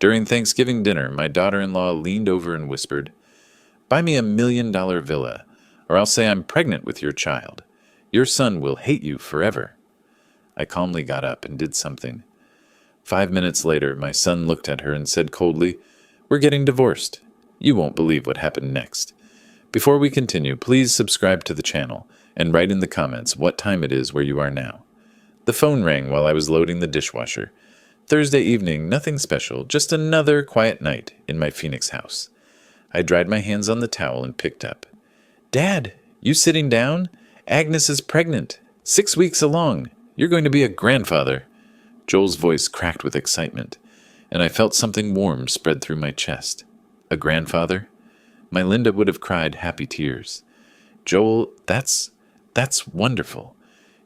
During Thanksgiving dinner, my daughter-in-law leaned over and whispered, "Buy me $1 million villa, or I'll say I'm pregnant with your child. Your son will hate you forever." I calmly got up and did something. 5 minutes later, my son looked at her and said coldly, "We're getting divorced." You won't believe what happened next. Before we continue, please subscribe to the channel and write in the comments what time it is where you are now. The phone rang while I was loading the dishwasher. Thursday evening, nothing special, just another quiet night in my Phoenix house. I dried my hands on the towel and picked up. "Dad, you sitting down? Agnes is pregnant. 6 weeks along. You're going to be a grandfather." Joel's voice cracked with excitement, and I felt something warm spread through my chest. A grandfather? My Linda would have cried happy tears. "Joel, that's wonderful.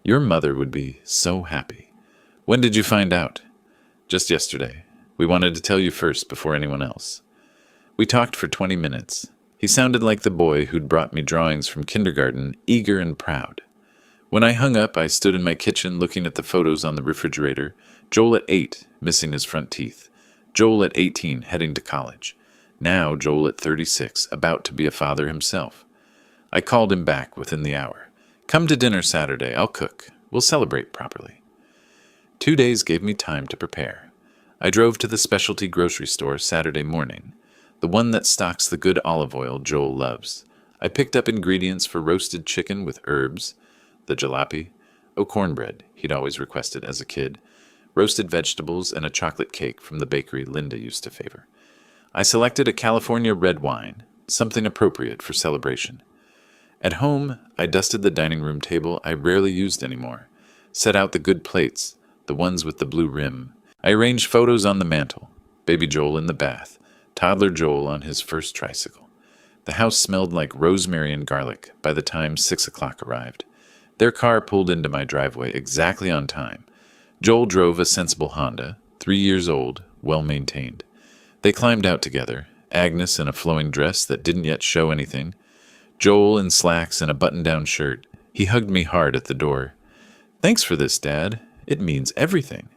Your mother would be so happy. When did you find out?" "Just yesterday. We wanted to tell you first before anyone else." We talked for 20 minutes. He sounded like the boy who'd brought me drawings from kindergarten, eager and proud. When I hung up, I stood in my kitchen looking at the photos on the refrigerator. Joel at 8, missing his front teeth. Joel at 18, heading to college. Now Joel at 36, about to be a father himself. I called him back within the hour. "Come to dinner Saturday. I'll cook. We'll celebrate properly." 2 days gave me time to prepare. I drove to the specialty grocery store Saturday morning, the one that stocks the good olive oil Joel loves. I picked up ingredients for roasted chicken with herbs, the jalapeno, cornbread he'd always requested as a kid, roasted vegetables, and a chocolate cake from the bakery Linda used to favor. I selected a California red wine, something appropriate for celebration. At home, I dusted the dining room table I rarely used anymore, set out the good plates, the ones with the blue rim. I arranged photos on the mantel, baby Joel in the bath, toddler Joel on his first tricycle. The house smelled like rosemary and garlic by the time 6 o'clock arrived. Their car pulled into my driveway exactly on time. Joel drove a sensible Honda, 3 years old, well-maintained. They climbed out together, Agnes in a flowing dress that didn't yet show anything, Joel in slacks and a button-down shirt. He hugged me hard at the door. "Thanks for this, Dad. It means everything."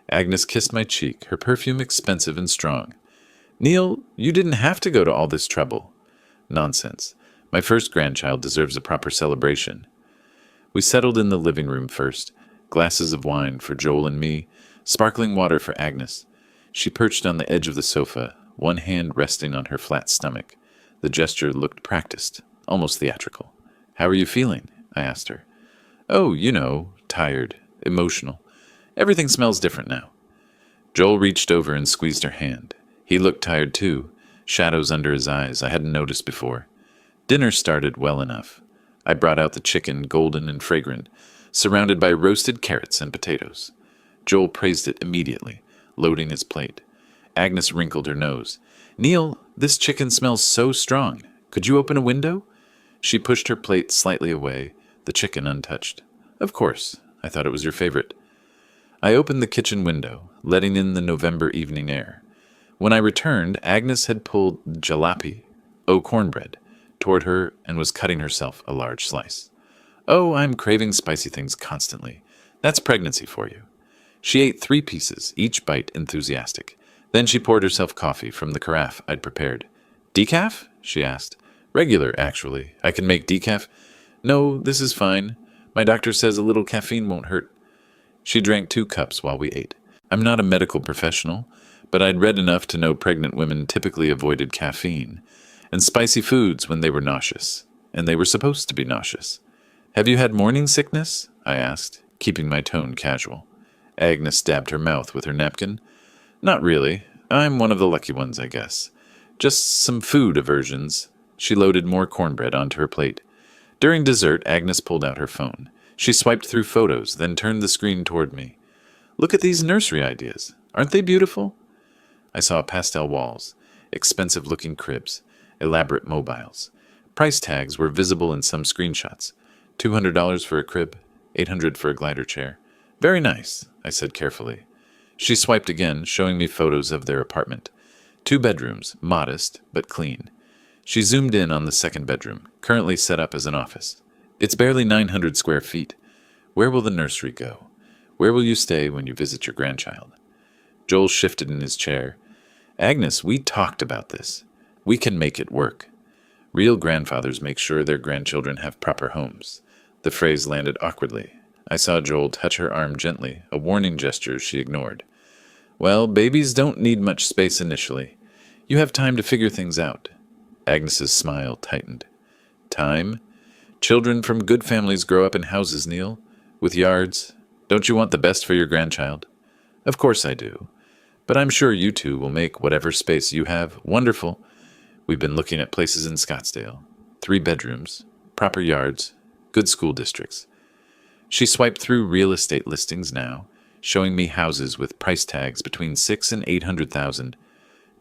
Agnes kissed my cheek, her perfume expensive and strong. "Neil, you didn't have to go to all this trouble." "Nonsense. My first grandchild deserves a proper celebration." We settled in the living room first. Glasses of wine for Joel and me, sparkling water for Agnes. She perched on the edge of the sofa, one hand resting on her flat stomach. The gesture looked practiced, almost theatrical. "How are you feeling?" I asked her. "Oh, you know, tired, emotional. Everything smells different now." Joel reached over and squeezed her hand. He looked tired too, shadows under his eyes I hadn't noticed before. Dinner started well enough. I brought out the chicken, golden and fragrant, surrounded by roasted carrots and potatoes. Joel praised it immediately, loading his plate. Agnes wrinkled her nose. "Neil, this chicken smells so strong. Could you open a window?" She pushed her plate slightly away, the chicken untouched. "Of course. I thought it was your favorite." I opened the kitchen window, letting in the November evening air. When I returned, Agnes had pulled jalapeno, cornbread, toward her and was cutting herself a large slice. "Oh, I'm craving spicy things constantly. That's pregnancy for you." She ate 3 pieces, each bite enthusiastic. Then she poured herself coffee from the carafe I'd prepared. "Decaf?" she asked. "Regular, actually. I can make decaf." "No, this is fine. My doctor says a little caffeine won't hurt." She drank 2 cups while we ate. I'm not a medical professional, but I'd read enough to know pregnant women typically avoided caffeine and spicy foods when they were nauseous, and they were supposed to be nauseous. "Have you had morning sickness?" I asked, keeping my tone casual. Agnes dabbed her mouth with her napkin. "Not really. I'm one of the lucky ones, I guess. Just some food aversions." She loaded more cornbread onto her plate. During dessert, Agnes pulled out her phone. She swiped through photos, then turned the screen toward me. "Look at these nursery ideas. Aren't they beautiful?" I saw pastel walls, expensive-looking cribs, elaborate mobiles. Price tags were visible in some screenshots. $200 for a crib, $800 for a glider chair. "Very nice," I said carefully. She swiped again, showing me photos of their apartment. 2 bedrooms, modest, but clean. She zoomed in on the second bedroom, currently set up as an office. "It's barely 900 square feet. Where will the nursery go? Where will you stay when you visit your grandchild?" Joel shifted in his chair. Agnes, we talked about this. We can make it work. Real grandfathers make sure their grandchildren have proper homes. The phrase landed awkwardly. I saw Joel touch her arm gently, a warning gesture she ignored. Well, babies don't need much space initially. You have time to figure things out. Agnes's smile tightened. Time? Children from good families grow up in houses, Neil, with yards. Don't you want the best for your grandchild? Of course I do. But I'm sure you two will make whatever space you have wonderful. We've been looking at places in Scottsdale. 3 bedrooms, proper yards, good school districts. She swiped through real estate listings now, showing me houses with price tags between $600,000 and $800,000.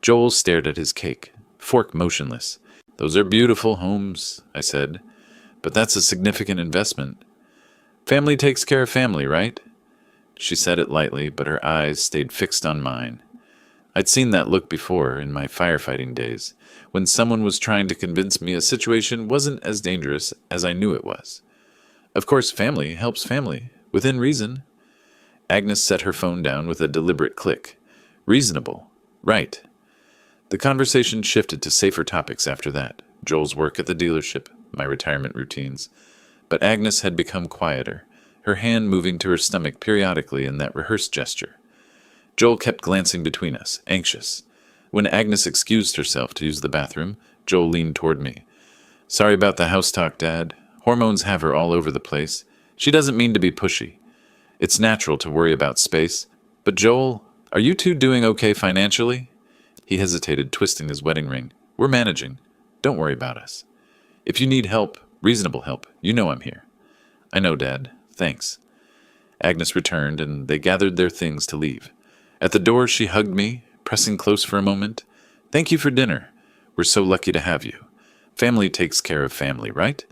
Joel stared at his cake, fork motionless. Those are beautiful homes, I said, but that's a significant investment. Family takes care of family, right? She said it lightly, but her eyes stayed fixed on mine. I'd seen that look before in my firefighting days, when someone was trying to convince me a situation wasn't as dangerous as I knew it was. Of course, family helps family, within reason. Agnes set her phone down with a deliberate click. Reasonable. Right. The conversation shifted to safer topics after that. Joel's work at the dealership, my retirement routines. But Agnes had become quieter, her hand moving to her stomach periodically in that rehearsed gesture. Joel kept glancing between us, anxious. When Agnes excused herself to use the bathroom, Joel leaned toward me. Sorry about the house talk, Dad. Hormones have her all over the place. She doesn't mean to be pushy. It's natural to worry about space. But Joel, are you two doing okay financially? He hesitated, twisting his wedding ring. We're managing. Don't worry about us. If you need help, reasonable help, you know I'm here. I know, Dad. Thanks. Agnes returned, and they gathered their things to leave. At the door, she hugged me, pressing close for a moment. Thank you for dinner. We're so lucky to have you. Family takes care of family, right?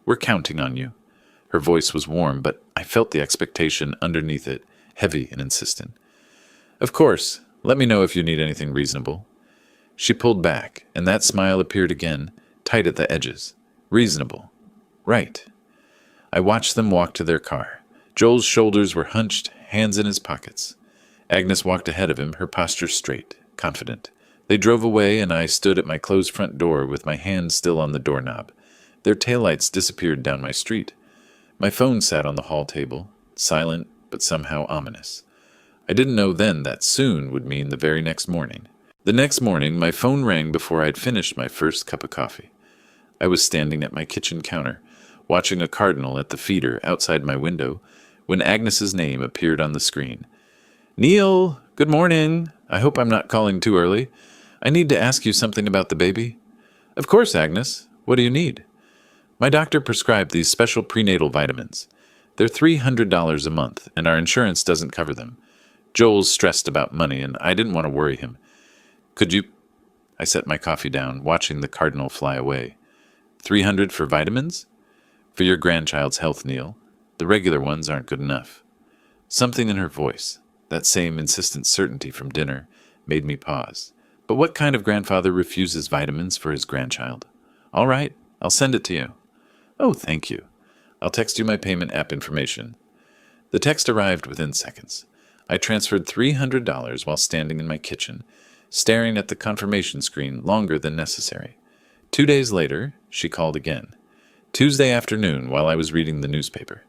We're counting on you. Her voice was warm, but I felt the expectation underneath it, heavy and insistent. Of course. Let me know if you need anything reasonable. She pulled back, and that smile appeared again, tight at the edges. Reasonable. Right. I watched them walk to their car. Joel's shoulders were hunched, hands in his pockets. Agnes walked ahead of him, her posture straight, confident. They drove away, and I stood at my closed front door with my hand still on the doorknob. Their taillights disappeared down my street. My phone sat on the hall table, silent but somehow ominous. I didn't know then that soon would mean the very next morning. The next morning, my phone rang before I'd finished my first cup of coffee. I was standing at my kitchen counter, watching a cardinal at the feeder outside my window, when Agnes's name appeared on the screen. Neil, good morning. I hope I'm not calling too early. I need to ask you something about the baby. Of course, Agnes. What do you need? My doctor prescribed these special prenatal vitamins. They're $300 a month, and our insurance doesn't cover them. Joel's stressed about money, and I didn't want to worry him. Could you... I set my coffee down, watching the cardinal fly away. $300 for vitamins? For your grandchild's health, Neil. The regular ones aren't good enough. Something in her voice, that same insistent certainty from dinner, made me pause. But what kind of grandfather refuses vitamins for his grandchild? All right, I'll send it to you. Oh, thank you. I'll text you my payment app information. The text arrived within seconds. I transferred $300 while standing in my kitchen, staring at the confirmation screen longer than necessary. 2 days later, she called again. Tuesday afternoon while I was reading the newspaper.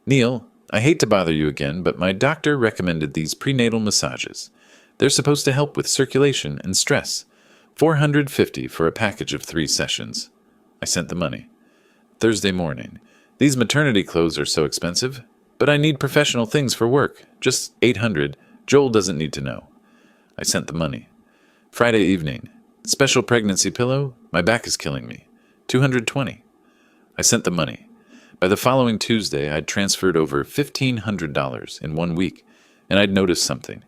Neil, I hate to bother you again, but my doctor recommended these prenatal massages. They're supposed to help with circulation and stress. $450 for a package of 3 sessions. I sent the money. Thursday morning. These maternity clothes are so expensive, but I need professional things for work. Just $800. Joel doesn't need to know. I sent the money. Friday evening. Special pregnancy pillow. My back is killing me. $220. I sent the money. By the following Tuesday, I'd transferred over $1,500 in 1 week, and I'd noticed something.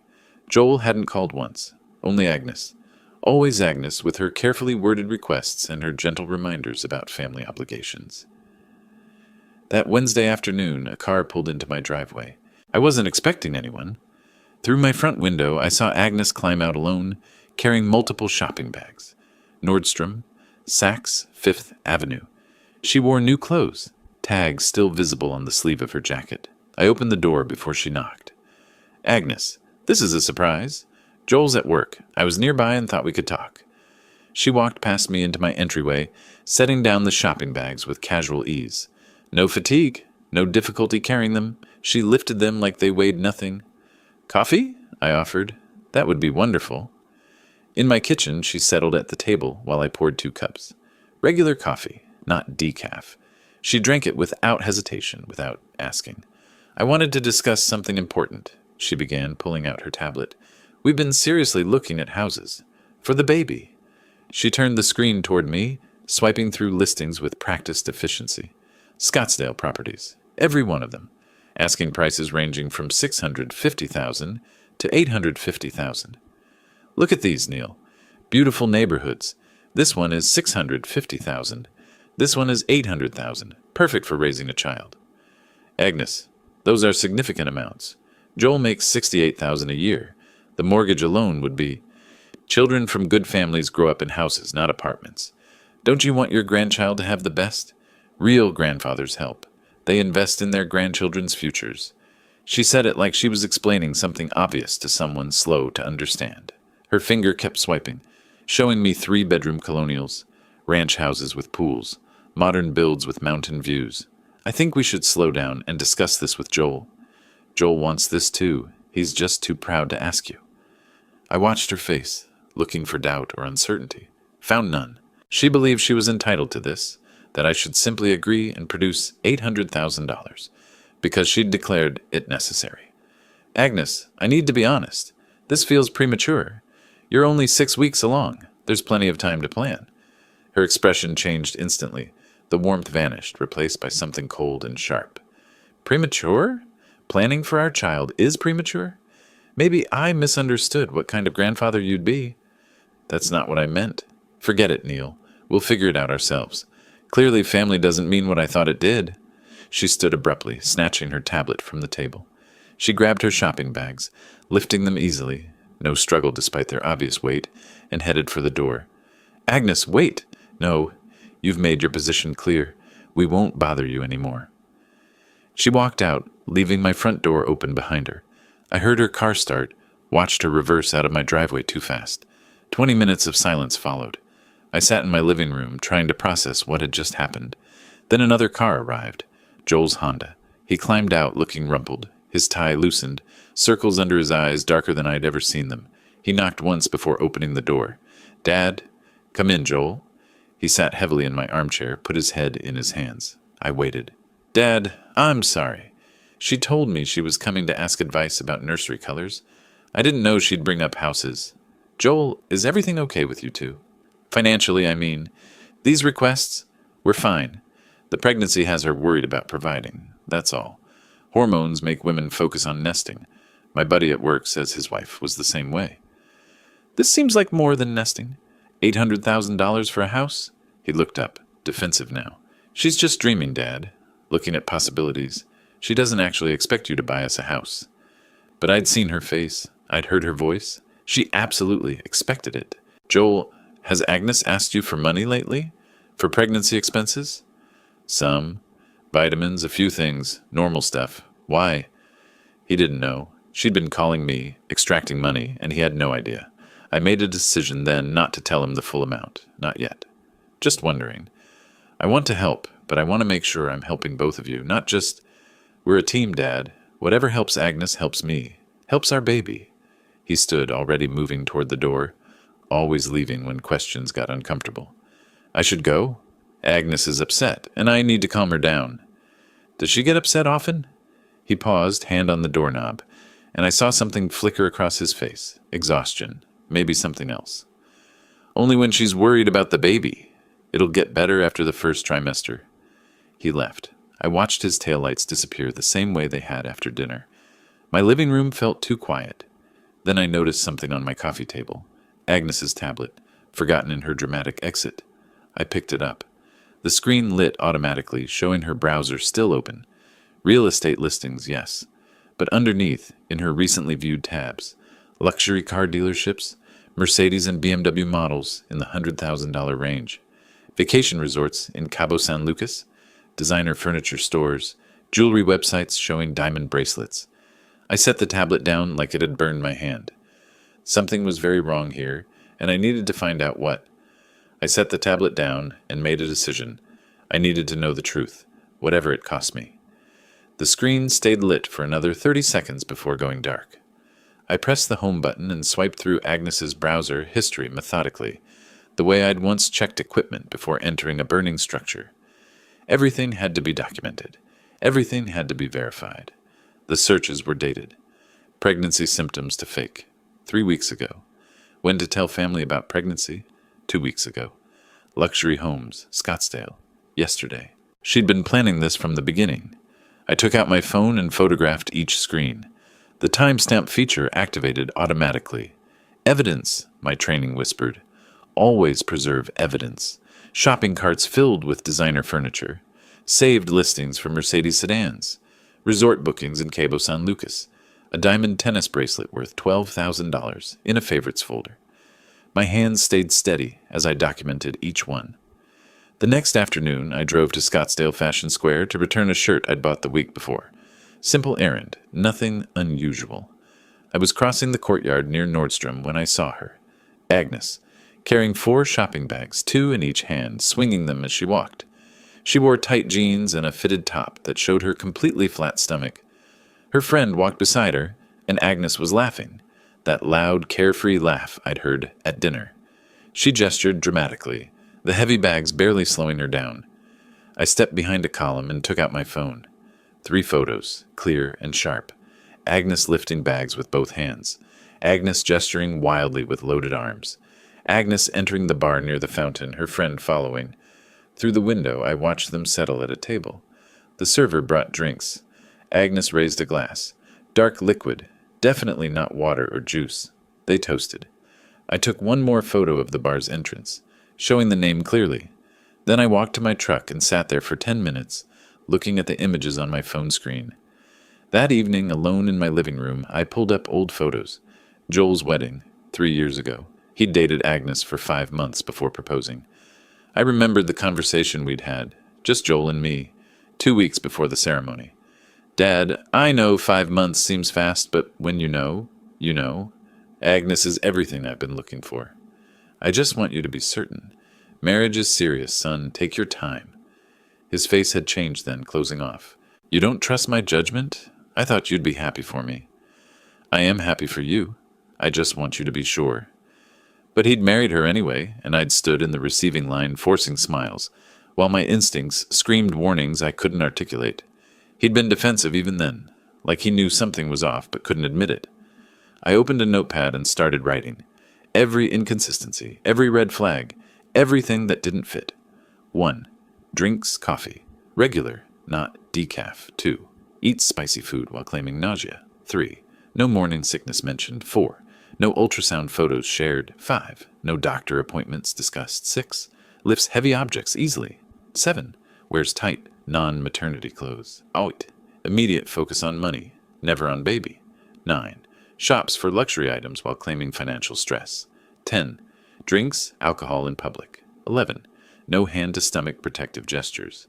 Joel hadn't called once. Only Agnes. Always Agnes with her carefully worded requests and her gentle reminders about family obligations. That Wednesday afternoon, a car pulled into my driveway. I wasn't expecting anyone. Through my front window, I saw Agnes climb out alone, carrying multiple shopping bags. Nordstrom, Saks, Fifth Avenue. She wore new clothes, tags still visible on the sleeve of her jacket. I opened the door before she knocked. Agnes, this is a surprise. Joel's at work. I was nearby and thought we could talk. She walked past me into my entryway, setting down the shopping bags with casual ease. No fatigue, no difficulty carrying them. She lifted them like they weighed nothing. Coffee? I offered. That would be wonderful. In my kitchen, she settled at the table while I poured 2 cups. Regular coffee, not decaf. She drank it without hesitation, without asking. I wanted to discuss something important, she began, pulling out her tablet. We've been seriously looking at houses. For the baby. She turned the screen toward me, swiping through listings with practiced efficiency. Scottsdale properties, every one of them. Asking prices ranging from $650,000 to $850,000. Look at these, Neil. Beautiful neighborhoods. This one is $650,000. This one is $800,000. Perfect for raising a child. Agnes, those are significant amounts. Joel makes $68,000 a year. The mortgage alone would be. Children from good families grow up in houses, not apartments. Don't you want your grandchild to have the best? Real grandfathers help. They invest in their grandchildren's futures. She said it like she was explaining something obvious to someone slow to understand. Her finger kept swiping, showing me 3-bedroom colonials, ranch houses with pools, modern builds with mountain views. I think we should slow down and discuss this with Joel. Joel wants this too. He's just too proud to ask you. I watched her face, looking for doubt or uncertainty. Found none. She believed she was entitled to this, that I should simply agree and produce $800,000, because she'd declared it necessary. Agnes, I need to be honest. This feels premature. You're only 6 weeks along. There's plenty of time to plan. Her expression changed instantly. The warmth vanished, replaced by something cold and sharp. Premature? Planning for our child is premature? Maybe I misunderstood what kind of grandfather you'd be. That's not what I meant. Forget it, Neil. We'll figure it out ourselves. Clearly, family doesn't mean what I thought it did. She stood abruptly, snatching her tablet from the table. She grabbed her shopping bags, lifting them easily, no struggle despite their obvious weight, and headed for the door. Agnes, wait! No, you've made your position clear. We won't bother you anymore. She walked out, leaving my front door open behind her. I heard her car start, watched her reverse out of my driveway too fast. 20 minutes of silence followed. I sat in my living room, trying to process what had just happened. Then another car arrived, Joel's Honda. He climbed out, looking rumpled, his tie loosened, circles under his eyes darker than I'd ever seen them. He knocked once before opening the door. Dad? Come in, Joel. He sat heavily in my armchair, put his head in his hands. I waited. Dad, I'm sorry. She told me she was coming to ask advice about nursery colors. I didn't know she'd bring up houses. Joel, is everything okay with you two? Financially, I mean. These requests? We're fine. The pregnancy has her worried about providing. That's all. Hormones make women focus on nesting. My buddy at work says his wife was the same way. This seems like more than nesting. $800,000 for a house? He looked up, defensive now. She's just dreaming, Dad. Looking at possibilities. She doesn't actually expect you to buy us a house. But I'd seen her face. I'd heard her voice. She absolutely expected it. Joel, has Agnes asked you for money lately? For pregnancy expenses? Some. Vitamins, a few things. Normal stuff. Why? He didn't know. She'd been calling me, extracting money, and he had no idea. I made a decision then not to tell him the full amount. Not yet. Just wondering. I want to help, but I want to make sure I'm helping both of you, not just... We're a team, Dad. Whatever helps Agnes helps me. Helps our baby. He stood, already moving toward the door, always leaving when questions got uncomfortable. I should go? Agnes is upset, and I need to calm her down. Does she get upset often? He paused, hand on the doorknob, and I saw something flicker across his face. Exhaustion. Maybe something else. Only when she's worried about the baby. It'll get better after the first trimester. He left. I watched his taillights disappear the same way they had after dinner. My living room felt too quiet. Then I noticed something on my coffee table. Agnes's tablet, forgotten in her dramatic exit. I picked it up. The screen lit automatically, showing her browser still open. Real estate listings, yes. But underneath, in her recently viewed tabs, luxury car dealerships, Mercedes and BMW models in the $100,000 range, vacation resorts in Cabo San Lucas, designer furniture stores, jewelry websites showing diamond bracelets. I set the tablet down like it had burned my hand. Something was very wrong here, and I needed to find out what. I set the tablet down and made a decision. I needed to know the truth, whatever it cost me. The screen stayed lit for another 30 seconds before going dark. I pressed the home button and swiped through Agnes's browser history methodically, the way I'd once checked equipment before entering a burning structure. Everything had to be documented. Everything had to be verified. The searches were dated. Pregnancy symptoms to fake. 3 weeks ago. When to tell family about pregnancy? 2 weeks ago. Luxury homes, Scottsdale. Yesterday. She'd been planning this from the beginning. I took out my phone and photographed each screen. The timestamp feature activated automatically. Evidence, my training whispered. Always preserve evidence. Shopping carts filled with designer furniture. Saved listings for Mercedes sedans. Resort bookings in Cabo San Lucas. A diamond tennis bracelet worth $12,000 in a favorites folder. My hands stayed steady as I documented each one. The next afternoon, I drove to Scottsdale Fashion Square to return a shirt I'd bought the week before. Simple errand, nothing unusual. I was crossing the courtyard near Nordstrom when I saw her. Agnes, carrying 4 shopping bags, 2 in each hand, swinging them as she walked. She wore tight jeans and a fitted top that showed her completely flat stomach. Her friend walked beside her, and Agnes was laughing, that loud, carefree laugh I'd heard at dinner. She gestured dramatically, the heavy bags barely slowing her down. I stepped behind a column and took out my phone. 3 photos, clear and sharp. Agnes lifting bags with both hands. Agnes gesturing wildly with loaded arms. Agnes entering the bar near the fountain, her friend following. Through the window, I watched them settle at a table. The server brought drinks. Agnes raised a glass. Dark liquid, definitely not water or juice. They toasted. I took one more photo of the bar's entrance, showing the name clearly. Then I walked to my truck and sat there for 10 minutes, looking at the images on my phone screen. That evening, alone in my living room, I pulled up old photos. Joel's wedding, 3 years ago. He'd dated Agnes for 5 months before proposing. I remembered the conversation we'd had, just Joel and me, 2 weeks before the ceremony. Dad, I know 5 months seems fast, but when you know, you know. Agnes is everything I've been looking for. I just want you to be certain. Marriage is serious, son. Take your time. His face had changed then, closing off. You don't trust my judgment? I thought you'd be happy for me. I am happy for you. I just want you to be sure. But he'd married her anyway, and I'd stood in the receiving line forcing smiles, while my instincts screamed warnings I couldn't articulate. He'd been defensive even then, like he knew something was off but couldn't admit it. I opened a notepad and started writing. Every inconsistency, every red flag, everything that didn't fit. 1. Drinks coffee. Regular, not decaf. 2. Eats spicy food while claiming nausea. 3. No morning sickness mentioned. 4. No ultrasound photos shared. 5. No doctor appointments discussed. 6. Lifts heavy objects easily. 7. Wears tight, non-maternity clothes. 8. Immediate focus on money, never on baby. 9. Shops for luxury items while claiming financial stress. 10. Drinks, alcohol in public. 11. No hand-to-stomach protective gestures.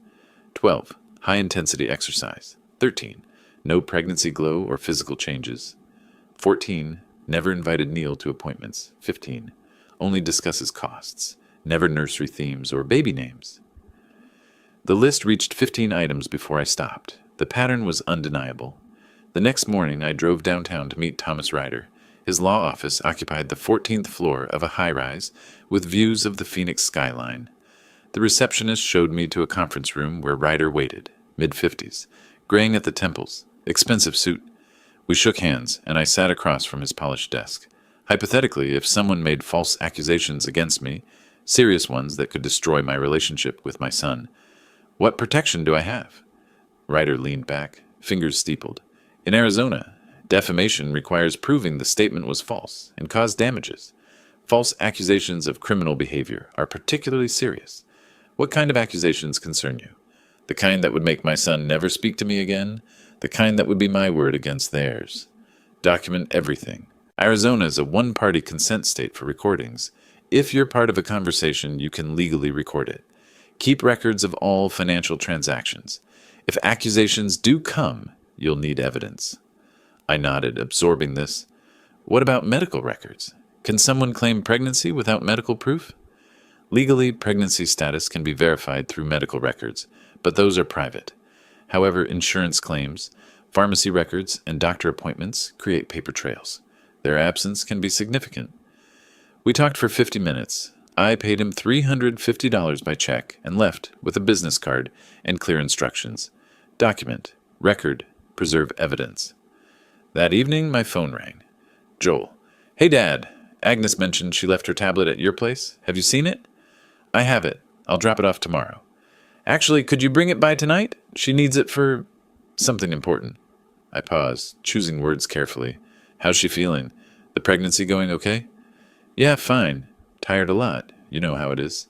12. High-intensity exercise. 13. No pregnancy glow or physical changes. 14. Never invited Neil to appointments. 15. Only discusses costs. Never nursery themes or baby names. The list reached 15 items before I stopped. The pattern was undeniable. The next morning, I drove downtown to meet Thomas Ryder. His law office occupied the 14th floor of a high-rise with views of the Phoenix skyline. The receptionist showed me to a conference room where Ryder waited, mid-50s, graying at the temples, expensive suit. We shook hands, and I sat across from his polished desk. Hypothetically, if someone made false accusations against me, serious ones that could destroy my relationship with my son, what protection do I have? Ryder leaned back, fingers steepled. In Arizona, defamation requires proving the statement was false and caused damages. False accusations of criminal behavior are particularly serious. What kind of accusations concern you? The kind that would make my son never speak to me again? The kind that would be my word against theirs? Document everything. Arizona is a one-party consent state for recordings. If you're part of a conversation, you can legally record it. Keep records of all financial transactions. If accusations do come, you'll need evidence. I nodded, absorbing this. What about medical records? Can someone claim pregnancy without medical proof? Legally, pregnancy status can be verified through medical records, but those are private. However, insurance claims, pharmacy records, and doctor appointments create paper trails. Their absence can be significant. We talked for 50 minutes. I paid him $350 by check and left with a business card and clear instructions. Document, record, preserve evidence. That evening, my phone rang. Joel. Hey, Dad. Agnes mentioned she left her tablet at your place. Have you seen it? I have it. I'll drop it off tomorrow. Actually, could you bring it by tonight? She needs it for something important. I paused, choosing words carefully. How's she feeling? The pregnancy going okay? Yeah, fine. Tired a lot. You know how it is.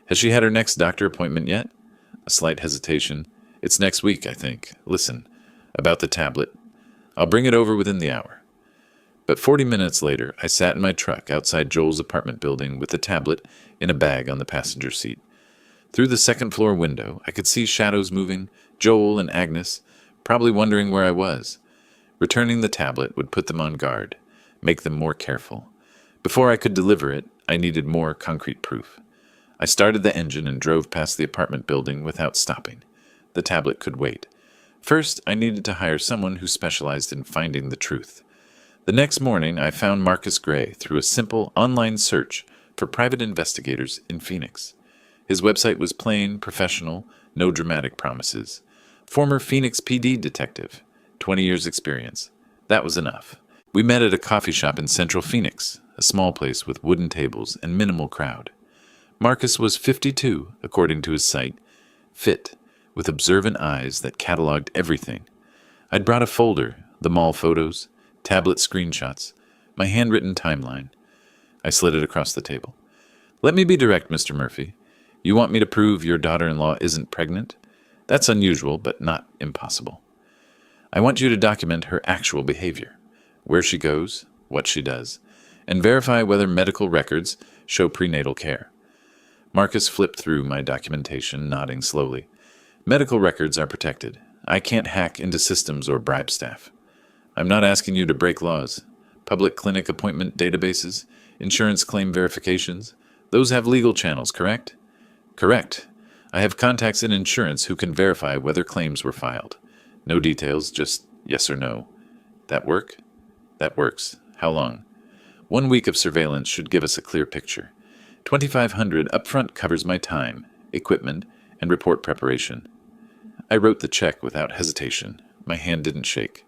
Has she had her next doctor appointment yet? A slight hesitation. It's next week, I think. Listen, about the tablet. I'll bring it over within the hour. But 40 minutes later, I sat in my truck outside Joel's apartment building with the tablet in a bag on the passenger seat. Through the second-floor window, I could see shadows moving, Joel and Agnes, probably wondering where I was. Returning the tablet would put them on guard, make them more careful. Before I could deliver it, I needed more concrete proof. I started the engine and drove past the apartment building without stopping. The tablet could wait. First, I needed to hire someone who specialized in finding the truth. The next morning, I found Marcus Gray through a simple online search for private investigators in Phoenix. His website was plain, professional, no dramatic promises. Former Phoenix PD detective, 20 years experience. That was enough. We met at a coffee shop in central Phoenix, a small place with wooden tables and minimal crowd. Marcus was 52, according to his site, fit, with observant eyes that cataloged everything. I'd brought a folder, the mall photos, tablet screenshots, my handwritten timeline. I slid it across the table. Let me be direct, Mr. Murphy. You want me to prove your daughter-in-law isn't pregnant? That's unusual, but not impossible. I want you to document her actual behavior, where she goes, what she does, and verify whether medical records show prenatal care. Marcus flipped through my documentation, nodding slowly. Medical records are protected. I can't hack into systems or bribe staff. I'm not asking you to break laws. Public clinic appointment databases, insurance claim verifications, those have legal channels, correct? Correct. I have contacts in insurance who can verify whether claims were filed. No details, just yes or no. That work? That works. How long? 1 week of surveillance should give us a clear picture. $2,500 upfront covers my time, equipment, and report preparation. I wrote the check without hesitation. My hand didn't shake.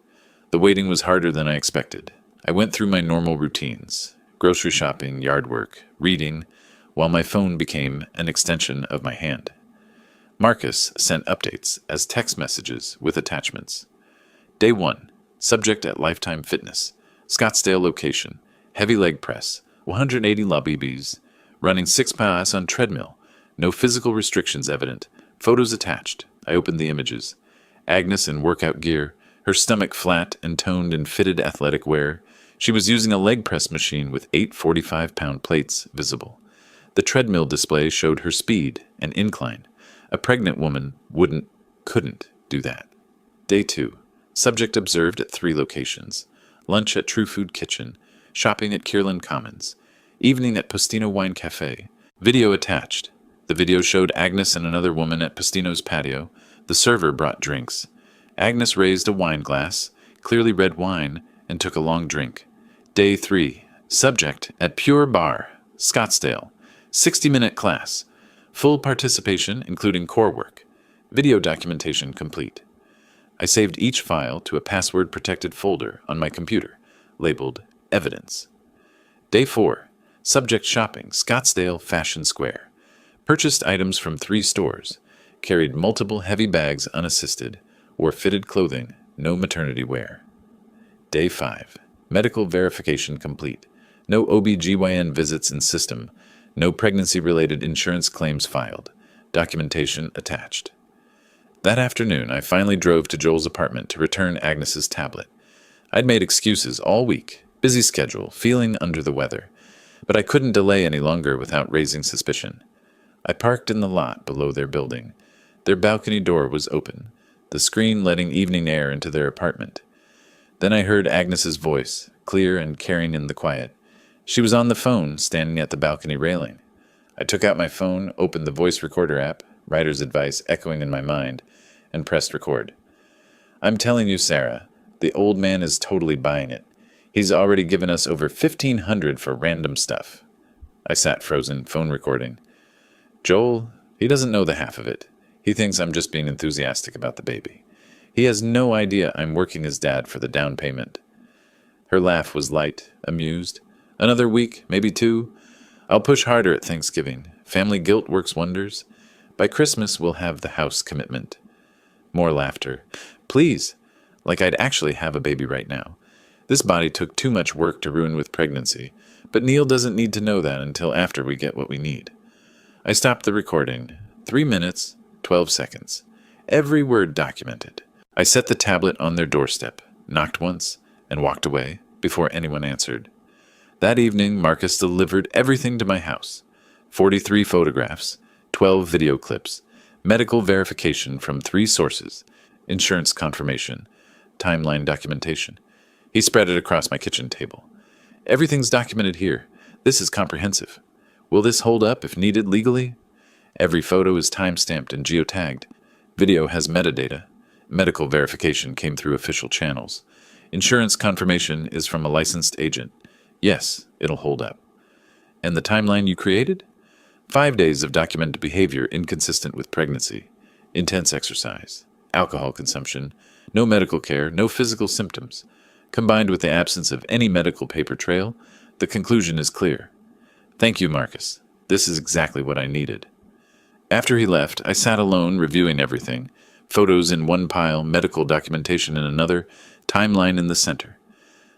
The waiting was harder than I expected. I went through my normal routines, grocery shopping, yard work, reading, while my phone became an extension of my hand. Marcus sent updates as text messages with attachments. Day 1, subject at Lifetime Fitness, Scottsdale location, heavy leg press, 180 lobbies, running 6 miles on treadmill, no physical restrictions evident, photos attached. I opened the images. Agnes in workout gear, her stomach flat and toned in fitted athletic wear. She was using a leg press machine with 8 45-pound plates visible. The treadmill display showed her speed and incline. A pregnant woman couldn't do that. Day 2. Subject observed at 3 locations. Lunch at True Food Kitchen. Shopping at Kierland Commons. Evening at Postino Wine Cafe. Video attached. The video showed Agnes and another woman at Postino's patio. The server brought drinks. Agnes raised a wine glass, clearly red wine, and took a long drink. Day 3. Subject at Pure Bar, Scottsdale. 60-minute class. Full participation, including core work. Video documentation complete. I saved each file to a password-protected folder on my computer, labeled Evidence. Day 4. Subject shopping, Scottsdale Fashion Square. Purchased items from 3 stores. Carried multiple heavy bags unassisted. Wore fitted clothing, no maternity wear. Day 5. Medical verification complete. No OB/GYN visits in system. No pregnancy-related insurance claims filed. Documentation attached. That afternoon, I finally drove to Joel's apartment to return Agnes's tablet. I'd made excuses all week, busy schedule, feeling under the weather, but I couldn't delay any longer without raising suspicion. I parked in the lot below their building. Their balcony door was open, the screen letting evening air into their apartment. Then I heard Agnes's voice, clear and carrying in the quiet. She was on the phone, standing at the balcony railing. I took out my phone, opened the voice recorder app, writer's advice echoing in my mind, and pressed record. I'm telling you, Sarah, the old man is totally buying it. He's already given us over $1,500 for random stuff. I sat frozen, phone recording. Joel, he doesn't know the half of it. He thinks I'm just being enthusiastic about the baby. He has no idea I'm working his dad for the down payment. Her laugh was light, amused. Another week, maybe 2. I'll push harder at Thanksgiving. Family guilt works wonders. By Christmas, we'll have the house commitment. More laughter. Please, like I'd actually have a baby right now. This body took too much work to ruin with pregnancy, but Neil doesn't need to know that until after we get what we need. I stopped the recording. 3 minutes, 12 seconds. Every word documented. I set the tablet on their doorstep, knocked once, and walked away before anyone answered. That evening, Marcus delivered everything to my house. 43 photographs, 12 video clips, medical verification from 3 sources, insurance confirmation, timeline documentation. He spread it across my kitchen table. Everything's documented here. This is comprehensive. Will this hold up if needed legally? Every photo is time-stamped and geotagged. Video has metadata. Medical verification came through official channels. Insurance confirmation is from a licensed agent. Yes, it'll hold up. And the timeline you created? 5 days of documented behavior inconsistent with pregnancy. Intense exercise. Alcohol consumption. No medical care, no physical symptoms. Combined with the absence of any medical paper trail, the conclusion is clear. Thank you, Marcus. This is exactly what I needed. After he left, I sat alone reviewing everything. Photos in one pile, medical documentation in another, timeline in the center.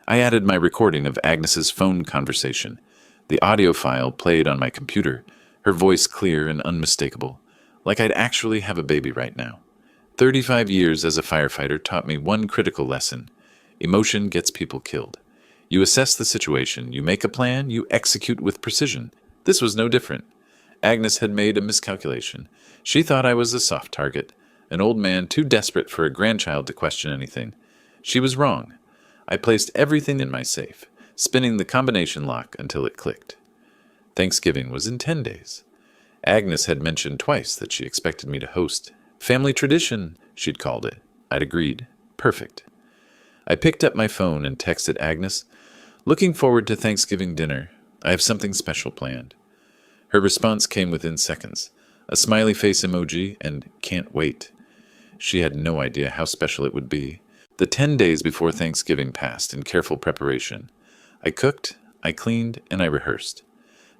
I added my recording of Agnes's phone conversation. The audio file played on my computer, her voice clear and unmistakable, like I'd actually have a baby right now. 35 years as a firefighter taught me one critical lesson. Emotion gets people killed. You assess the situation, you make a plan, you execute with precision. This was no different. Agnes had made a miscalculation. She thought I was a soft target, an old man too desperate for a grandchild to question anything. She was wrong. I placed everything in my safe, spinning the combination lock until it clicked. Thanksgiving was in 10 days. Agnes had mentioned twice that she expected me to host. Family tradition, she'd called it. I'd agreed. Perfect. I picked up my phone and texted Agnes, "Looking forward to Thanksgiving dinner. I have something special planned." Her response came within seconds. A smiley face emoji and "can't wait." She had no idea how special it would be. The 10 days before Thanksgiving passed in careful preparation. I cooked, I cleaned, and I rehearsed.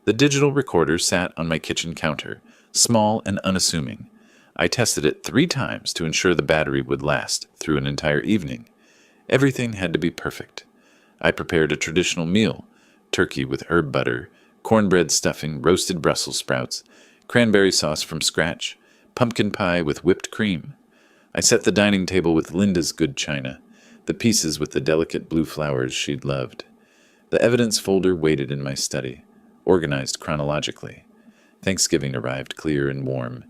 The digital recorder sat on my kitchen counter, small and unassuming. I tested it 3 times to ensure the battery would last through an entire evening. Everything had to be perfect. I prepared a traditional meal, turkey with herb butter, cornbread stuffing, roasted Brussels sprouts, cranberry sauce from scratch, pumpkin pie with whipped cream. I set the dining table with Linda's good china, the pieces with the delicate blue flowers she'd loved. The evidence folder waited in my study, organized chronologically. Thanksgiving arrived clear and warm.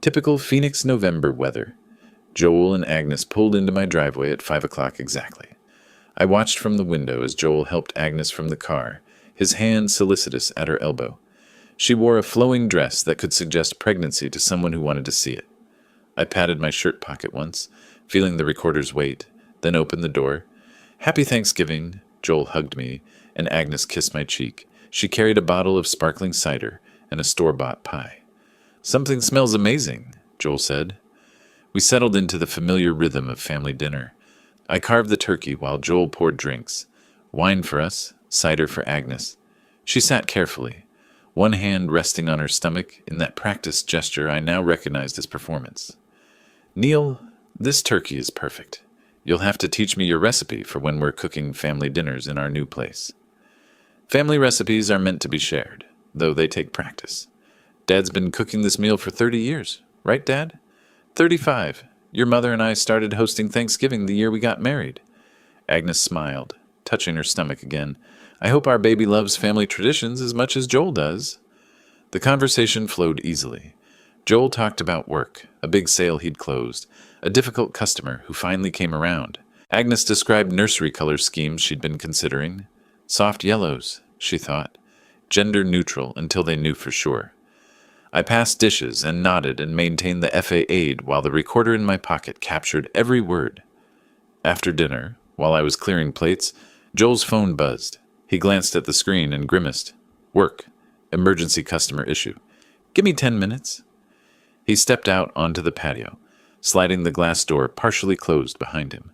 Typical Phoenix November weather. Joel and Agnes pulled into my driveway at 5 o'clock exactly. I watched from the window as Joel helped Agnes from the car, his hand solicitous at her elbow. She wore a flowing dress that could suggest pregnancy to someone who wanted to see it. I patted my shirt pocket once, feeling the recorder's weight, then opened the door. "Happy Thanksgiving," Joel hugged me, and Agnes kissed my cheek. She carried a bottle of sparkling cider and a store-bought pie. "Something smells amazing," Joel said. We settled into the familiar rhythm of family dinner. I carved the turkey while Joel poured drinks. Wine for us, cider for Agnes. She sat carefully, one hand resting on her stomach in that practiced gesture I now recognized as performance. "Neil, this turkey is perfect. You'll have to teach me your recipe for when we're cooking family dinners in our new place." Family recipes are meant to be shared, though they take practice. Dad's been cooking this meal for 30 years, right, Dad? 35. Your mother and I started hosting Thanksgiving the year we got married. Agnes smiled, touching her stomach again. "I hope our baby loves family traditions as much as Joel does." The conversation flowed easily. Joel talked about work, a big sale he'd closed, a difficult customer who finally came around. Agnes described nursery color schemes she'd been considering. Soft yellows, she thought. Gender neutral until they knew for sure. I passed dishes and nodded and maintained the FA aid while the recorder in my pocket captured every word. After dinner, while I was clearing plates, Joel's phone buzzed. He glanced at the screen and grimaced. Work. Emergency customer issue. Give me 10 minutes. He stepped out onto the patio, sliding the glass door partially closed behind him.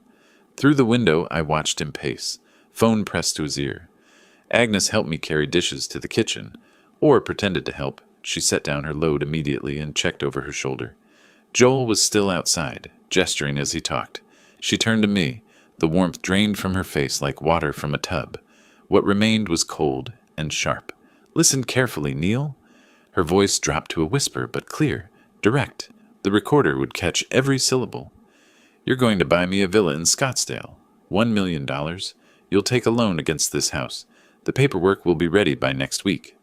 Through the window, I watched him pace, phone pressed to his ear. Agnes helped me carry dishes to the kitchen, or pretended to help. She set down her load immediately and checked over her shoulder. Joel was still outside, gesturing as he talked. She turned to me, the warmth drained from her face like water from a tub. What remained was cold and sharp. Listen carefully, Neil. Her voice dropped to a whisper, but clear, direct. The recorder would catch every syllable. You're going to buy me a villa in Scottsdale. $1 million. You'll take a loan against this house. The paperwork will be ready by next week.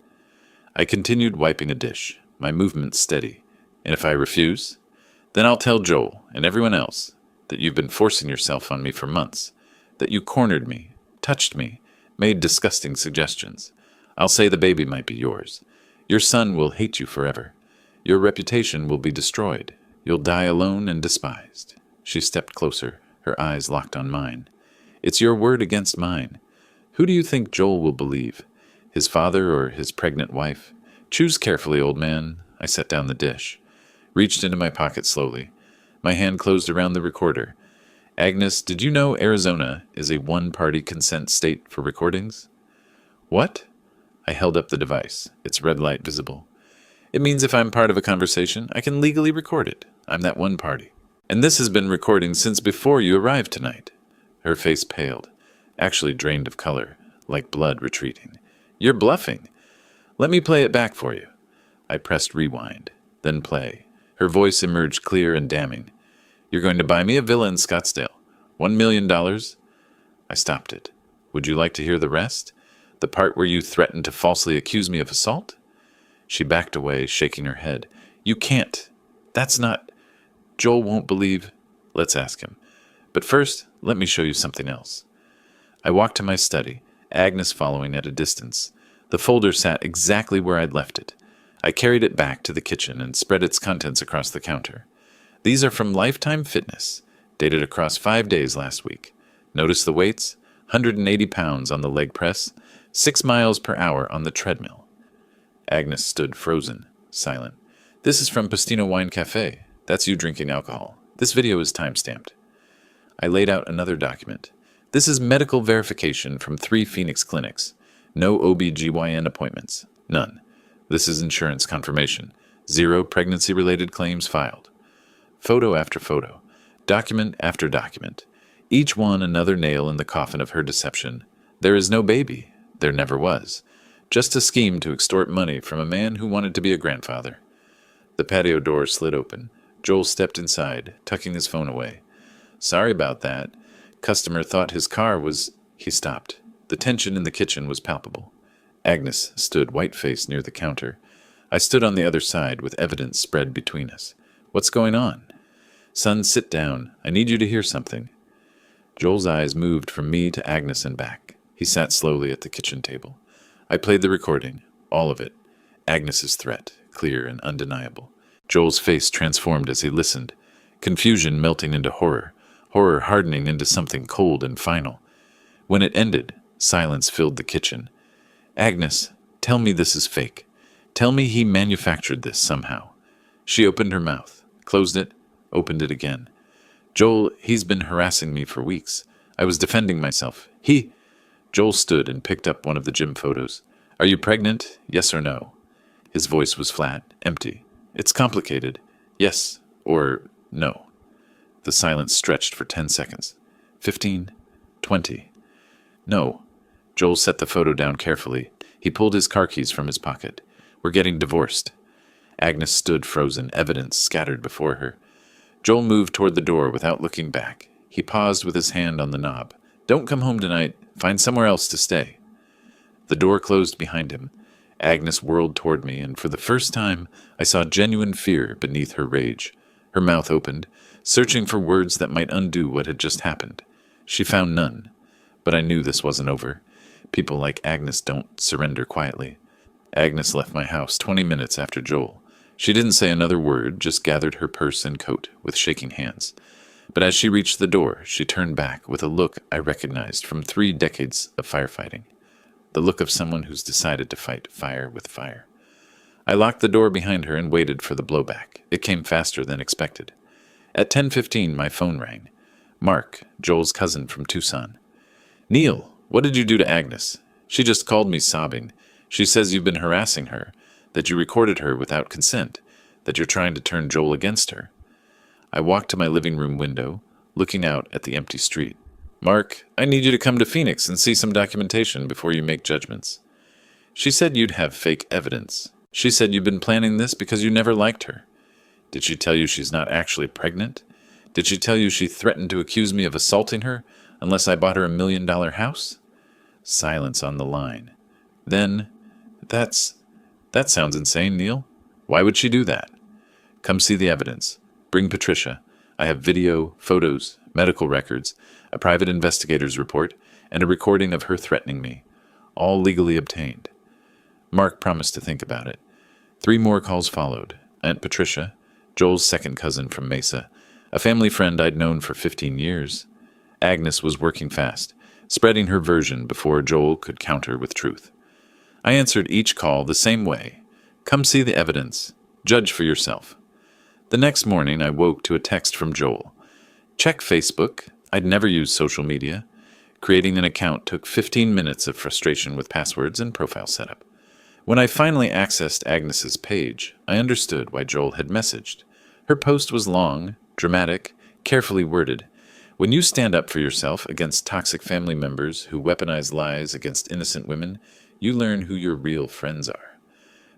I continued wiping a dish, my movements steady. And if I refuse, then I'll tell Joel and everyone else that you've been forcing yourself on me for months, that you cornered me, touched me, made disgusting suggestions. I'll say the baby might be yours. Your son will hate you forever. Your reputation will be destroyed. You'll die alone and despised. She stepped closer, her eyes locked on mine. It's your word against mine. Who do you think Joel will believe? His father or his pregnant wife? Choose carefully, old man. I set down the dish, reached into my pocket slowly. My hand closed around the recorder. Agnes, did you know Arizona is a one-party consent state for recordings? What? I held up the device, its red light visible. It means if I'm part of a conversation, I can legally record it. I'm that one party. And this has been recording since before you arrived tonight. Her face paled, actually drained of color, like blood retreating. You're bluffing. Let me play it back for you. I pressed rewind, then play. Her voice emerged clear and damning. You're going to buy me a villa in Scottsdale. $1 million. I stopped it. Would you like to hear the rest? The part where you threatened to falsely accuse me of assault? She backed away, shaking her head. You can't. That's not... Joel won't believe. Let's ask him. But first, let me show you something else. I walked to my study, Agnes following at a distance. The folder sat exactly where I'd left it. I carried it back to the kitchen and spread its contents across the counter. These are from Lifetime Fitness, dated across 5 days last week. Notice the weights? 180 pounds on the leg press, 6 miles per hour on the treadmill. Agnes stood frozen, silent. This is from Pastino Wine Cafe. That's you drinking alcohol. This video is time-stamped. I laid out another document. This is medical verification from 3 Phoenix clinics. No OB/GYN appointments. None. This is insurance confirmation. 0 pregnancy-related claims filed. Photo after photo. Document after document. Each one another nail in the coffin of her deception. There is no baby. There never was. Just a scheme to extort money from a man who wanted to be a grandfather. The patio door slid open. Joel stepped inside, tucking his phone away. Sorry about that. Customer thought his car was... He stopped. The tension in the kitchen was palpable. Agnes stood white-faced near the counter. I stood on the other side with evidence spread between us. What's going on? Son, sit down. I need you to hear something. Joel's eyes moved from me to Agnes and back. He sat slowly at the kitchen table. I played the recording, all of it. Agnes's threat, clear and undeniable. Joel's face transformed as he listened, confusion melting into horror, horror hardening into something cold and final. When it ended, silence filled the kitchen. Agnes, tell me this is fake. Tell me he manufactured this somehow. She opened her mouth, closed it, opened it again. Joel, he's been harassing me for weeks. I was defending myself. Joel stood and picked up one of the gym photos. Are you pregnant? Yes or no? His voice was flat, empty. It's complicated. Yes or no. The silence stretched for 10 seconds. 15. 20. No. Joel set the photo down carefully. He pulled his car keys from his pocket. We're getting divorced. Agnes stood frozen, evidence scattered before her. Joel moved toward the door without looking back. He paused with his hand on the knob. Don't come home tonight. Find somewhere else to stay. The door closed behind him. Agnes whirled toward me, and for the first time, I saw genuine fear beneath her rage. Her mouth opened, searching for words that might undo what had just happened. She found none. But I knew this wasn't over. People like Agnes don't surrender quietly. Agnes left my house 20 minutes after Joel. She didn't say another word, just gathered her purse and coat with shaking hands. But as she reached the door, she turned back with a look I recognized from 3 decades of firefighting. The look of someone who's decided to fight fire with fire. I locked the door behind her and waited for the blowback. It came faster than expected. At 10:15, my phone rang. Mark, Joel's cousin from Tucson. Neil, what did you do to Agnes? She just called me sobbing. She says you've been harassing her, that you recorded her without consent, that you're trying to turn Joel against her. I walked to my living room window, looking out at the empty street. Mark, I need you to come to Phoenix and see some documentation before you make judgments. She said you'd have fake evidence. She said you've been planning this because you never liked her. Did she tell you she's not actually pregnant? Did she tell you she threatened to accuse me of assaulting her unless I bought her $1 million house? Silence on the line. Then, that sounds insane, Neil. Why would she do that? Come see the evidence. Bring Patricia. I have video, photos, medical records, a private investigator's report, and a recording of her threatening me, all legally obtained. Mark promised to think about it. 3 more calls followed. Aunt Patricia, Joel's second cousin from Mesa, a family friend I'd known for 15 years. Agnes was working fast, spreading her version before Joel could counter with truth. I answered each call the same way. Come see the evidence. Judge for yourself. The next morning, I woke to a text from Joel. Check Facebook. I'd never used social media. Creating an account took 15 minutes of frustration with passwords and profile setup. When I finally accessed Agnes's page, I understood why Joel had messaged. Her post was long, dramatic, carefully worded. When you stand up for yourself against toxic family members who weaponize lies against innocent women, you learn who your real friends are.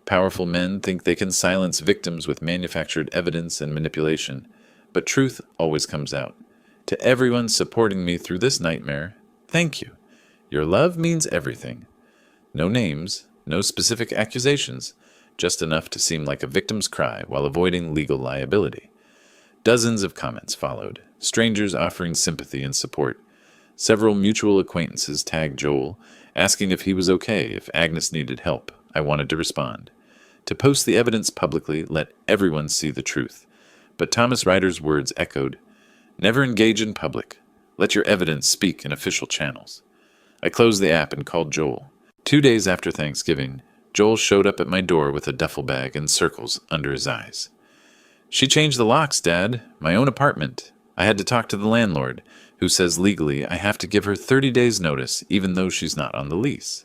Powerful men think they can silence victims with manufactured evidence and manipulation, but truth always comes out. To everyone supporting me through this nightmare, thank you. Your love means everything. No names, no specific accusations, just enough to seem like a victim's cry while avoiding legal liability. Dozens of comments followed, strangers offering sympathy and support. Several mutual acquaintances tagged Joel, asking if he was okay if Agnes needed help. I wanted to respond. To post the evidence publicly, let everyone see the truth. But Thomas Ryder's words echoed, never engage in public. Let your evidence speak in official channels. I closed the app and called Joel. 2 days after Thanksgiving, Joel showed up at my door with a duffel bag and circles under his eyes. She changed the locks, Dad. My own apartment. I had to talk to the landlord, who says legally I have to give her 30 days' notice even though she's not on the lease.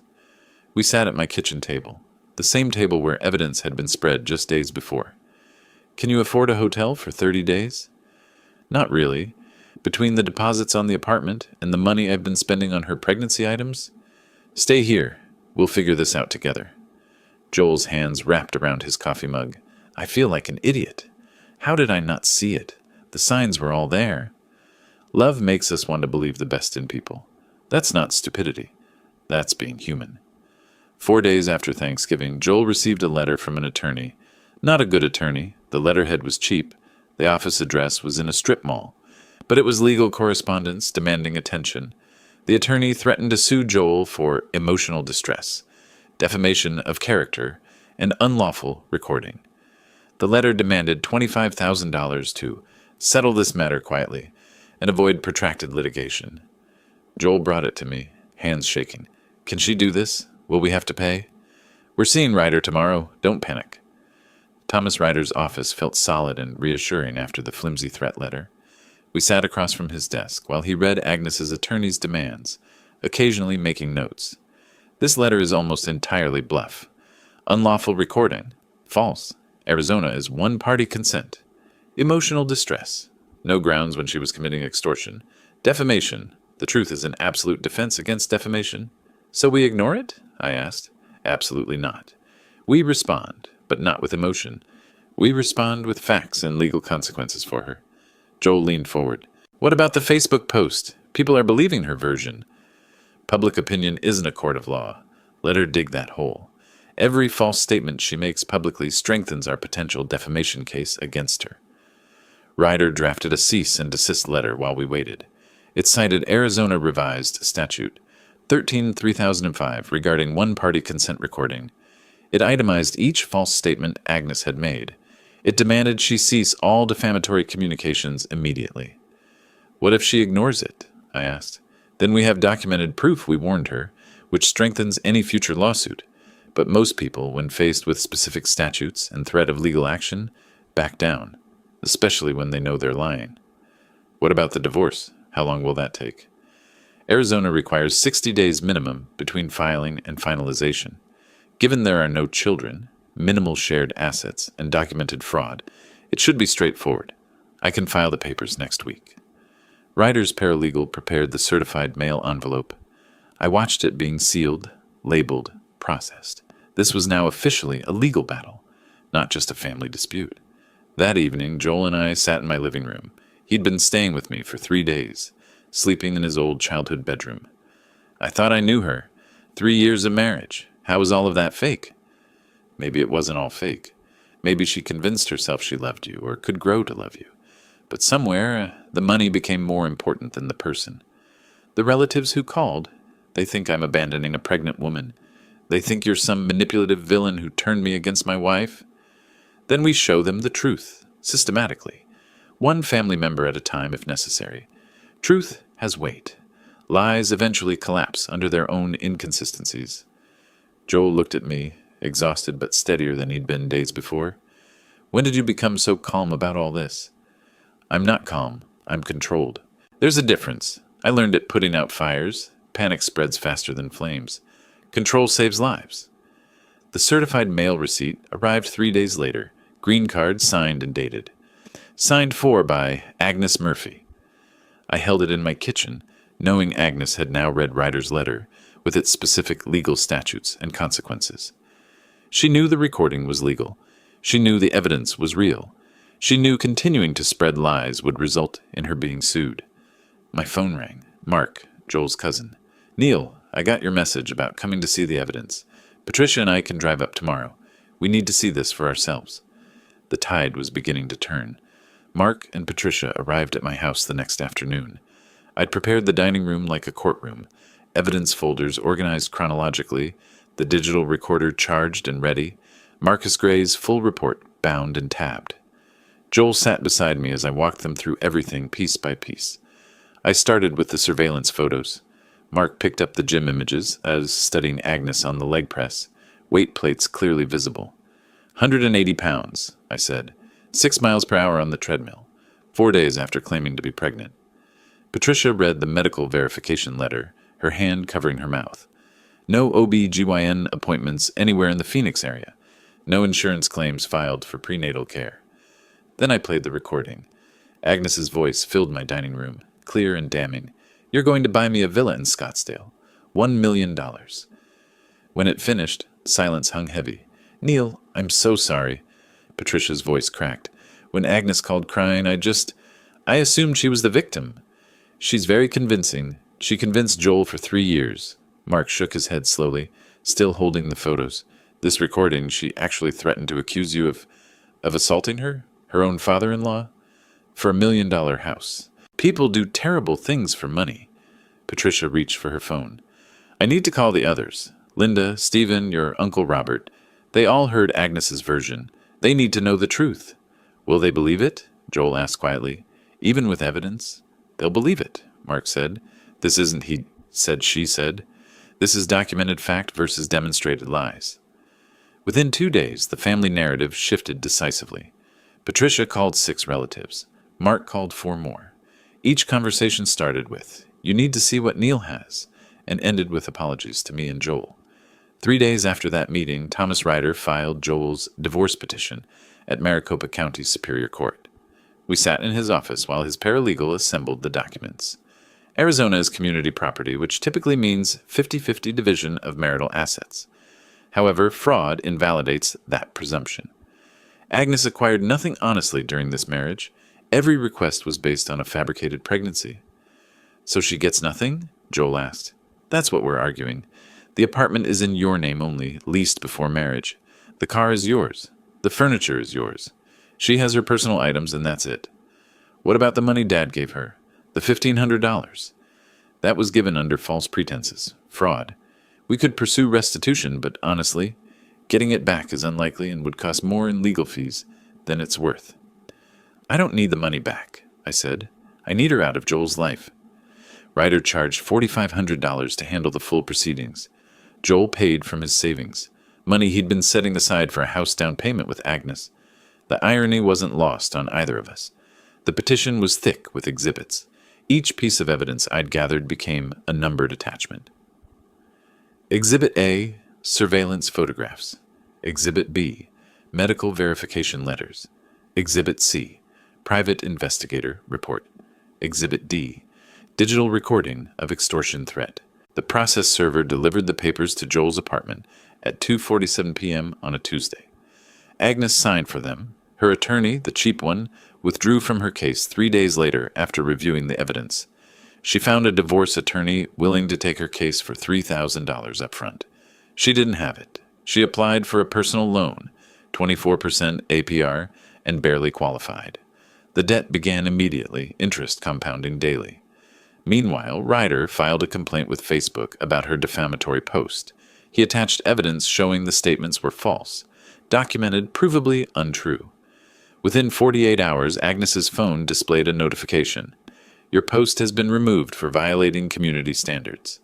We sat at my kitchen table, the same table where evidence had been spread just days before. Can you afford a hotel for 30 days? Not really. Between the deposits on the apartment and the money I've been spending on her pregnancy items? Stay here. We'll figure this out together. Joel's hands wrapped around his coffee mug. I feel like an idiot. How did I not see it? The signs were all there. Love makes us want to believe the best in people. That's not stupidity. That's being human. 4 days after Thanksgiving, Joel received a letter from an attorney. Not a good attorney. The letterhead was cheap. The office address was in a strip mall. But it was legal correspondence demanding attention. The attorney threatened to sue Joel for emotional distress, defamation of character, and unlawful recording. The letter demanded $25,000 to settle this matter quietly and avoid protracted litigation. Joel brought it to me, hands shaking. Can she do this? Will we have to pay? We're seeing Ryder tomorrow. Don't panic. Thomas Ryder's office felt solid and reassuring after the flimsy threat letter. We sat across from his desk while he read Agnes's attorney's demands, occasionally making notes. This letter is almost entirely bluff. Unlawful recording. False. Arizona is one-party consent. Emotional distress. No grounds when she was committing extortion. Defamation. The truth is an absolute defense against defamation. So we ignore it? I asked. Absolutely not. We respond, but not with emotion. We respond with facts and legal consequences for her. Joel leaned forward. What about the Facebook post? People are believing her version. Public opinion isn't a court of law. Let her dig that hole. Every false statement she makes publicly strengthens our potential defamation case against her. Ryder drafted a cease and desist letter while we waited. It cited Arizona Revised Statute 13-3005 regarding one-party consent recording. It itemized each false statement Agnes had made. It demanded she cease all defamatory communications immediately. What if she ignores it? I asked. Then we have documented proof we warned her, which strengthens any future lawsuit. But most people, when faced with specific statutes and threat of legal action, back down, especially when they know they're lying. What about the divorce? How long will that take? Arizona requires 60 days minimum between filing and finalization. Given there are no children, minimal shared assets, and documented fraud, it should be straightforward. I can file the papers next week. Ryder's paralegal prepared the certified mail envelope. I watched it being sealed, labeled, processed. This was now officially a legal battle, not just a family dispute. That evening, Joel and I sat in my living room. He'd been staying with me for 3 days, sleeping in his old childhood bedroom. I thought I knew her. 3 years of marriage. How was all of that fake? Maybe it wasn't all fake. Maybe she convinced herself she loved you or could grow to love you. But somewhere, the money became more important than the person. The relatives who called, they think I'm abandoning a pregnant woman. They think you're some manipulative villain who turned me against my wife. Then we show them the truth, systematically. One family member at a time if necessary. Truth has weight. Lies eventually collapse under their own inconsistencies. Joel looked at me, exhausted but steadier than he'd been days before. When did you become so calm about all this? I'm not calm. I'm controlled. There's a difference. I learned it putting out fires. Panic spreads faster than flames. Control saves lives. The certified mail receipt arrived 3 days later, green card signed and dated. Signed for by Agnes Murphy. I held it in my kitchen, knowing Agnes had now read Ryder's letter, with its specific legal statutes and consequences. She knew the recording was legal. She knew the evidence was real. She knew continuing to spread lies would result in her being sued. My phone rang. Mark, Joel's cousin. Neil, I got your message about coming to see the evidence. Patricia and I can drive up tomorrow. We need to see this for ourselves. The tide was beginning to turn. Mark and Patricia arrived at my house the next afternoon. I'd prepared the dining room like a courtroom, evidence folders organized chronologically, the digital recorder charged and ready, Marcus Gray's full report bound and tabbed. Joel sat beside me as I walked them through everything piece by piece. I started with the surveillance photos. Mark picked up the gym images as studying Agnes on the leg press, weight plates clearly visible. 180 pounds, I said. 6 miles per hour on the treadmill. 4 days after claiming to be pregnant. Patricia read the medical verification letter, her hand covering her mouth. No OB/GYN appointments anywhere in the Phoenix area. No insurance claims filed for prenatal care. Then I played the recording. Agnes's voice filled my dining room, clear and damning. You're going to buy me a villa in Scottsdale. $1 million. When it finished, silence hung heavy. Neil, I'm so sorry. Patricia's voice cracked. When Agnes called crying, I assumed she was the victim. She's very convincing. She convinced Joel for 3 years. Mark shook his head slowly, still holding the photos. This recording, she actually threatened to accuse you of assaulting her? Her own father-in-law? For $1 million house. People do terrible things for money. Patricia reached for her phone. I need to call the others. Linda, Stephen, your Uncle Robert. They all heard Agnes's version. They need to know the truth. Will they believe it? Joel asked quietly. Even with evidence? They'll believe it, Mark said. This isn't he said, she said. This is documented fact versus demonstrated lies. Within 2 days, the family narrative shifted decisively. Patricia called 6 relatives. Mark called 4 more. Each conversation started with, "You need to see what Neil has," and ended with apologies to me and Joel. 3 days after that meeting, Thomas Ryder filed Joel's divorce petition at Maricopa County Superior Court. We sat in his office while his paralegal assembled the documents. Arizona is community property, which typically means 50-50 division of marital assets. However, fraud invalidates that presumption. Agnes acquired nothing honestly during this marriage. Every request was based on a fabricated pregnancy. So she gets nothing? Joel asked. That's what we're arguing. The apartment is in your name only, leased before marriage. The car is yours. The furniture is yours. She has her personal items and that's it. What about the money Dad gave her? The $1,500. That was given under false pretenses. Fraud. We could pursue restitution, but honestly, getting it back is unlikely and would cost more in legal fees than it's worth. I don't need the money back, I said. I need her out of Joel's life. Ryder charged $4,500 to handle the full proceedings. Joel paid from his savings, money he'd been setting aside for a house down payment with Agnes. The irony wasn't lost on either of us. The petition was thick with exhibits. Each piece of evidence I'd gathered became a numbered attachment. Exhibit A, surveillance photographs. Exhibit B, medical verification letters. Exhibit C, private investigator report. Exhibit D, digital recording of extortion threat. The process server delivered the papers to Joel's apartment at 2:47 p.m. on a Tuesday. Agnes signed for them. Her attorney, the cheap one, withdrew from her case 3 days later after reviewing the evidence. She found a divorce attorney willing to take her case for $3,000 up front. She didn't have it. She applied for a personal loan, 24% APR, and barely qualified. The debt began immediately, interest compounding daily. Meanwhile, Ryder filed a complaint with Facebook about her defamatory post. He attached evidence showing the statements were false, documented provably untrue. Within 48 hours, Agnes's phone displayed a notification. Your post has been removed for violating community standards.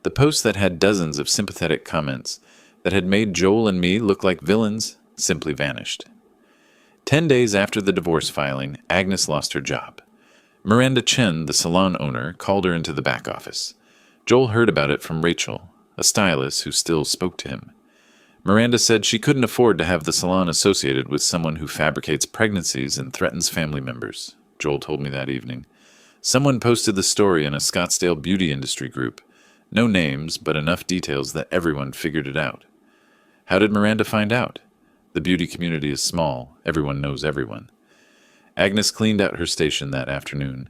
The post that had dozens of sympathetic comments that had made Joel and me look like villains simply vanished. 10 days after the divorce filing, Agnes lost her job. Miranda Chen, the salon owner, called her into the back office. Joel heard about it from Rachel, a stylist who still spoke to him. Miranda said she couldn't afford to have the salon associated with someone who fabricates pregnancies and threatens family members. Joel told me that evening. Someone posted the story in a Scottsdale beauty industry group. No names, but enough details that everyone figured it out. How did Miranda find out? The beauty community is small. Everyone knows everyone. Agnes cleaned out her station that afternoon.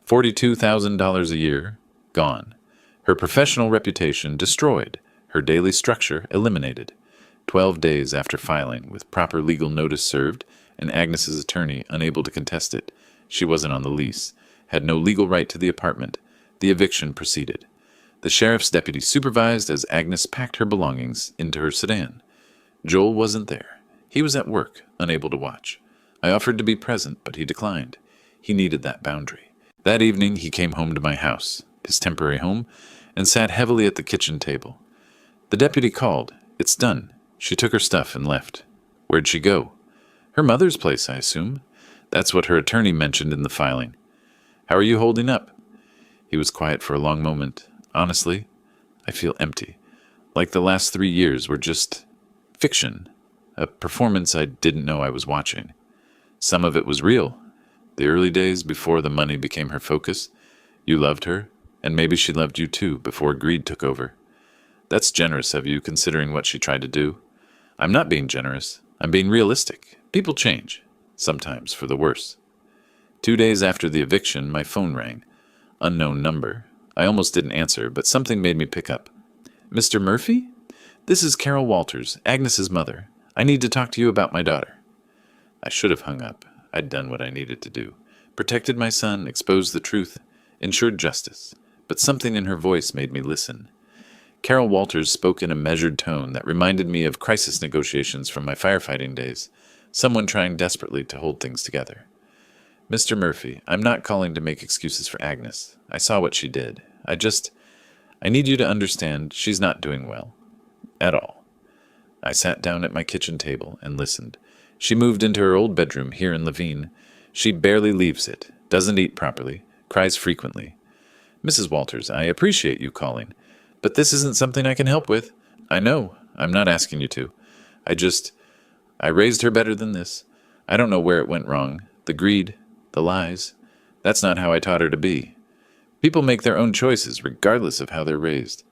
$42,000 a year, gone. Her professional reputation destroyed. Her daily structure eliminated. 12 days after filing, with proper legal notice served, and Agnes's attorney unable to contest it, she wasn't on the lease, had no legal right to the apartment. The eviction proceeded. The sheriff's deputy supervised as Agnes packed her belongings into her sedan. Joel wasn't there. He was at work, unable to watch. I offered to be present, but he declined. He needed that boundary. That evening, he came home to my house, his temporary home, and sat heavily at the kitchen table. The deputy called. It's done. She took her stuff and left. Where'd she go? Her mother's place, I assume. That's what her attorney mentioned in the filing. How are you holding up? He was quiet for a long moment. Honestly, I feel empty. Like the last 3 years were just fiction. A performance I didn't know I was watching. Some of it was real. The early days before the money became her focus. You loved her, and maybe she loved you too before greed took over. That's generous of you, considering what she tried to do. I'm not being generous. I'm being realistic. People change, sometimes for the worse. 2 days after the eviction, my phone rang. Unknown number. I almost didn't answer, but something made me pick up. Mr. Murphy? This is Carol Walters, Agnes's mother. I need to talk to you about my daughter. I should have hung up. I'd done what I needed to do. Protected my son, exposed the truth, ensured justice. But something in her voice made me listen. Carol Walters spoke in a measured tone that reminded me of crisis negotiations from my firefighting days, someone trying desperately to hold things together. Mr. Murphy, I'm not calling to make excuses for Agnes. I saw what she did. I need you to understand she's not doing well. At all. I sat down at my kitchen table and listened. She moved into her old bedroom here in Levine. She barely leaves it, doesn't eat properly, cries frequently. Mrs. Walters, I appreciate you calling, but this isn't something I can help with. I know. I'm not asking you to. I raised her better than this. I don't know where it went wrong. The greed, the lies. That's not how I taught her to be. People make their own choices, regardless of how they're raised.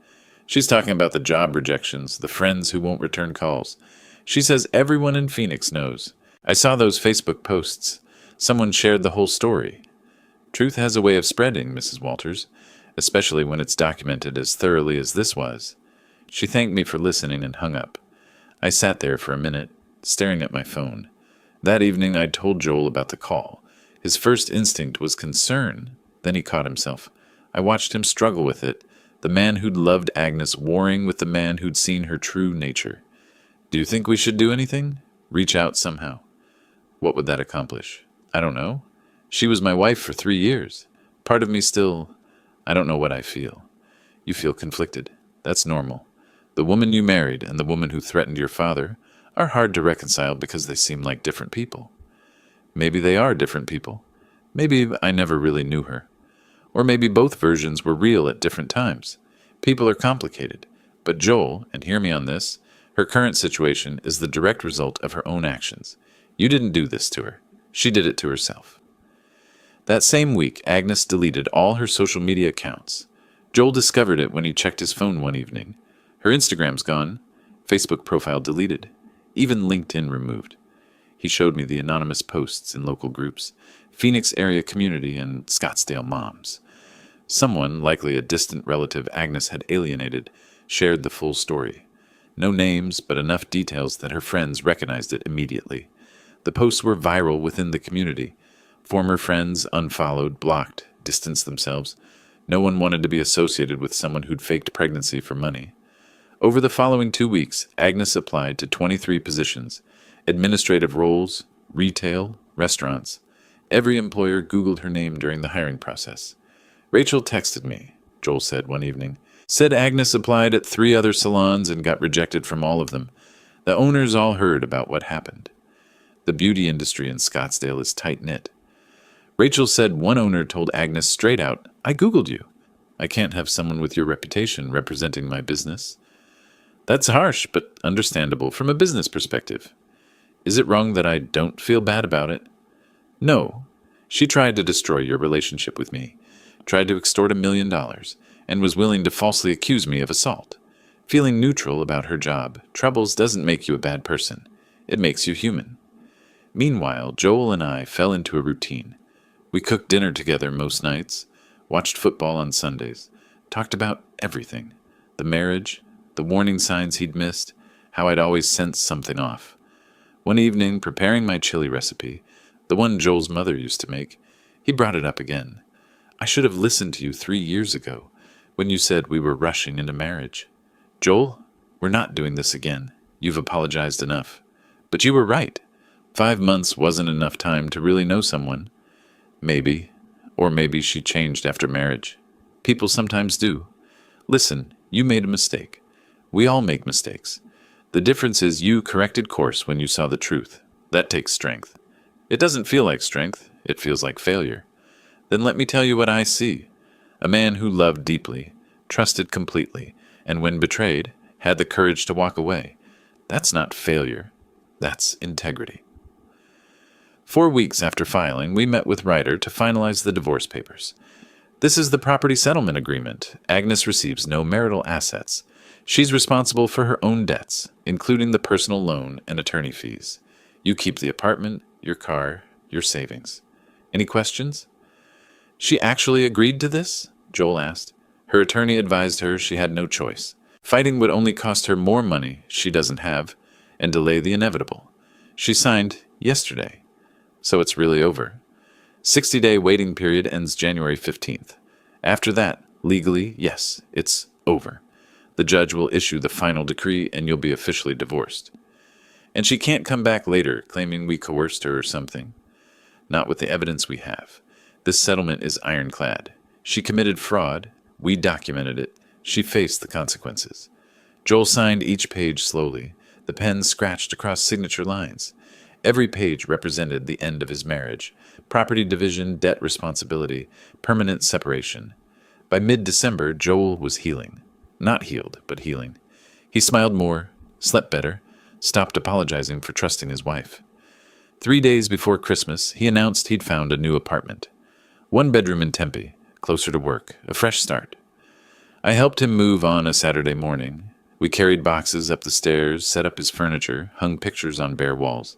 She's talking about the job rejections, the friends who won't return calls. She says everyone in Phoenix knows. I saw those Facebook posts. Someone shared the whole story. Truth has a way of spreading, Mrs. Walters, especially when it's documented as thoroughly as this was. She thanked me for listening and hung up. I sat there for a minute, staring at my phone. That evening I'd told Joel about the call. His first instinct was concern. Then he caught himself. I watched him struggle with it, the man who'd loved Agnes warring with the man who'd seen her true nature. Do you think we should do anything? Reach out somehow. What would that accomplish? I don't know. She was my wife for 3 years. Part of me still... I don't know what I feel. You feel conflicted. That's normal. The woman you married and the woman who threatened your father are hard to reconcile because they seem like different people. Maybe they are different people. Maybe I never really knew her. Or maybe both versions were real at different times. People are complicated. But Joel, and hear me on this, her current situation is the direct result of her own actions. You didn't do this to her. She did it to herself. That same week, Agnes deleted all her social media accounts. Joel discovered it when he checked his phone one evening. Her Instagram's gone, Facebook profile deleted, even LinkedIn removed. He showed me the anonymous posts in local groups, Phoenix area community, and Scottsdale moms. Someone, likely a distant relative Agnes had alienated, shared the full story. No names, but enough details that her friends recognized it immediately. The posts were viral within the community. Former friends unfollowed, blocked, distanced themselves. No one wanted to be associated with someone who'd faked pregnancy for money. Over the following 2 weeks, Agnes applied to 23 positions, administrative roles, retail, restaurants. Every employer Googled her name during the hiring process. Rachel texted me, Joel said one evening. Said Agnes applied at 3 other salons and got rejected from all of them. The owners all heard about what happened. The beauty industry in Scottsdale is tight-knit. Rachel said one owner told Agnes straight out, I Googled you. I can't have someone with your reputation representing my business. That's harsh, but understandable from a business perspective. Is it wrong that I don't feel bad about it? No. She tried to destroy your relationship with me, tried to extort $1 million, and was willing to falsely accuse me of assault. Feeling neutral about her job, troubles doesn't make you a bad person. It makes you human. Meanwhile, Joel and I fell into a routine. We cooked dinner together most nights, watched football on Sundays, talked about everything. The marriage, the warning signs he'd missed, how I'd always sensed something off. One evening, preparing my chili recipe, the one Joel's mother used to make, he brought it up again. I should have listened to you 3 years ago, when you said we were rushing into marriage. Joel, we're not doing this again. You've apologized enough. But you were right. 5 months wasn't enough time to really know someone. Maybe, or maybe she changed after marriage. People sometimes do. Listen, you made a mistake. We all make mistakes. The difference is you corrected course when you saw the truth. That takes strength. It doesn't feel like strength. It feels like failure. Then let me tell you what I see. A man who loved deeply, trusted completely, and when betrayed, had the courage to walk away. That's not failure. That's integrity. 4 weeks after filing, we met with Ryder to finalize the divorce papers. This is the property settlement agreement. Agnes receives no marital assets. She's responsible for her own debts, including the personal loan and attorney fees. You keep the apartment, your car, your savings. Any questions? She actually agreed to this? Joel asked. Her attorney advised her she had no choice. Fighting would only cost her more money she doesn't have and delay the inevitable. She signed yesterday. So it's really over. 60-day waiting period ends January 15th. After that, legally, yes, it's over. The judge will issue the final decree and you'll be officially divorced. And she can't come back later claiming we coerced her or something. Not with the evidence we have. This settlement is ironclad. She committed fraud. We documented it. She faced the consequences. Joel signed each page slowly. The pen scratched across signature lines. Every page represented the end of his marriage, property division, debt responsibility, permanent separation. By mid-December, Joel was healing. Not healed, but healing. He smiled more, slept better, stopped apologizing for trusting his wife. 3 days before Christmas, he announced he'd found a new apartment. 1 bedroom in Tempe, closer to work, a fresh start. I helped him move on a Saturday morning. We carried boxes up the stairs, set up his furniture, hung pictures on bare walls.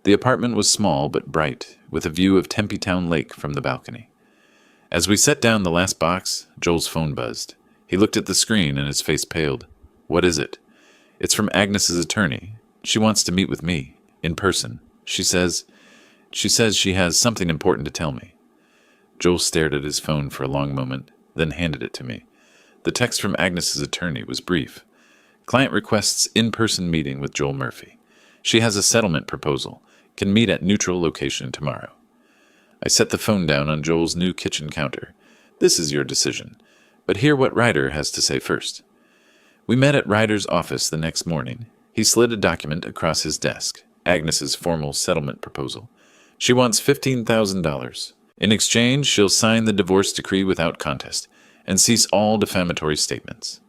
The apartment was small but bright, with a view of Tempe Town Lake from the balcony. As we set down the last box, Joel's phone buzzed. He looked at the screen and his face paled. What is it? It's from Agnes's attorney. She wants to meet with me, in person. She says she has something important to tell me. Joel stared at his phone for a long moment, then handed it to me. The text from Agnes's attorney was brief. Client requests in-person meeting with Joel Murphy. She has a settlement proposal. Can meet at neutral location tomorrow. I set the phone down on Joel's new kitchen counter. This is your decision, but hear what Ryder has to say first. We met at Ryder's office the next morning. He slid a document across his desk, Agnes's formal settlement proposal. She wants $15,000. In exchange, she'll sign the divorce decree without contest and cease all defamatory statements.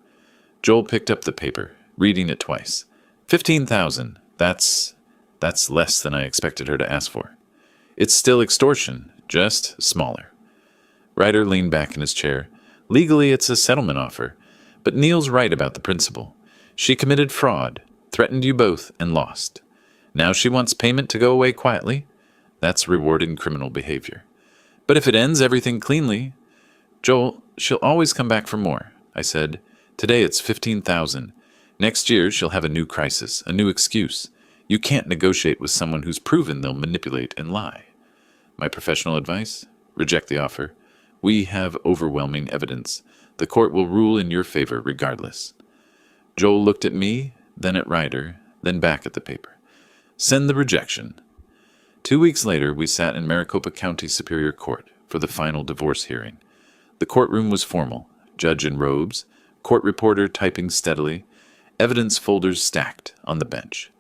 Joel picked up the paper, reading it twice. $15,000. That's less than I expected her to ask for. It's still extortion, just smaller. Ryder leaned back in his chair. Legally, it's a settlement offer, but Neil's right about the principle. She committed fraud, threatened you both, and lost. Now she wants payment to go away quietly. That's rewarding criminal behavior. But if it ends everything cleanly, Joel, she'll always come back for more, I said. Today it's $15,000. Next year she'll have a new crisis, a new excuse. You can't negotiate with someone who's proven they'll manipulate and lie. My professional advice? Reject the offer. We have overwhelming evidence. The court will rule in your favor regardless. Joel looked at me, then at Ryder, then back at the paper. Send the rejection. 2 weeks later, we sat in Maricopa County Superior Court for the final divorce hearing. The courtroom was formal, judge in robes, court reporter typing steadily, evidence folders stacked on the bench.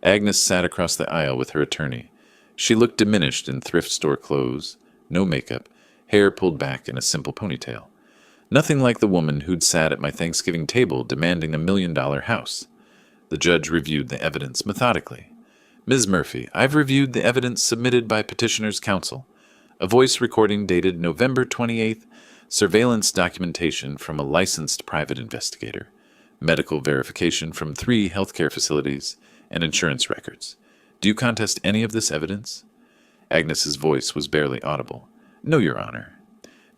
Agnes sat across the aisle with her attorney. She looked diminished in thrift store clothes, no makeup, hair pulled back in a simple ponytail. Nothing like the woman who'd sat at my Thanksgiving table demanding $1 million house. The judge reviewed the evidence methodically. Ms. Murphy, I've reviewed the evidence submitted by petitioner's counsel. A voice recording dated November 28th, surveillance documentation from a licensed private investigator, medical verification from 3 healthcare facilities, and insurance records. Do you contest any of this evidence? Agnes's voice was barely audible. No, Your Honor.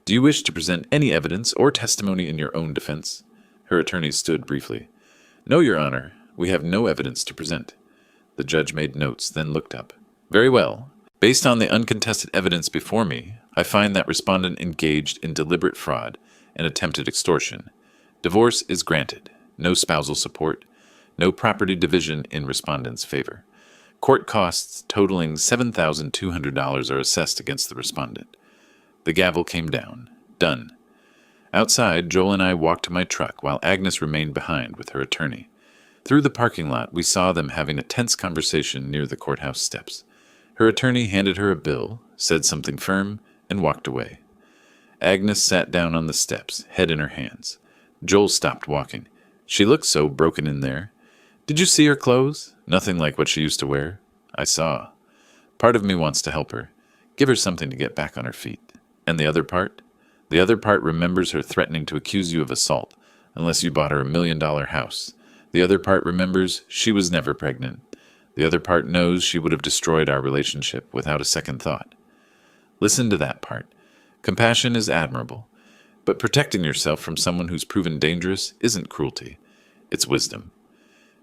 Do you wish to present any evidence or testimony in your own defense? Her attorney stood briefly. No, Your Honor. We have no evidence to present. The judge made notes, then looked up. Very well. Based on the uncontested evidence before me, I find that respondent engaged in deliberate fraud and attempted extortion. Divorce is granted. No spousal support. No property division in respondent's favor. Court costs totaling $7,200 are assessed against the respondent. The gavel came down. Done. Outside, Joel and I walked to my truck while Agnes remained behind with her attorney. Through the parking lot, we saw them having a tense conversation near the courthouse steps. Her attorney handed her a bill, said something firm, and walked away. Agnes sat down on the steps, head in her hands. Joel stopped walking. She looked so broken in there. Did you see her clothes? Nothing like what she used to wear. I saw. Part of me wants to help her. Give her something to get back on her feet. And the other part? The other part remembers her threatening to accuse you of assault, unless you bought her $1 million house. The other part remembers she was never pregnant. The other part knows she would have destroyed our relationship without a second thought. Listen to that part. Compassion is admirable, but protecting yourself from someone who's proven dangerous isn't cruelty. It's wisdom.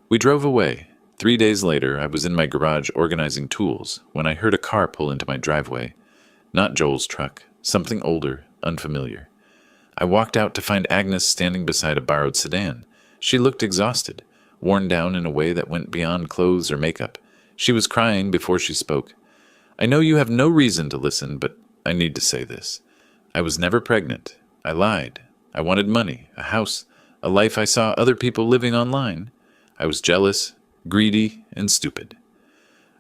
We drove away. 3 days later, I was in my garage organizing tools when I heard a car pull into my driveway. Not Joel's truck, something older, unfamiliar. I walked out to find Agnes standing beside a borrowed sedan. She looked exhausted, worn down in a way that went beyond clothes or makeup. She was crying before she spoke. I know you have no reason to listen, but I need to say this. I was never pregnant. I lied. I wanted money, a house, a life I saw other people living online. I was jealous, greedy, and stupid.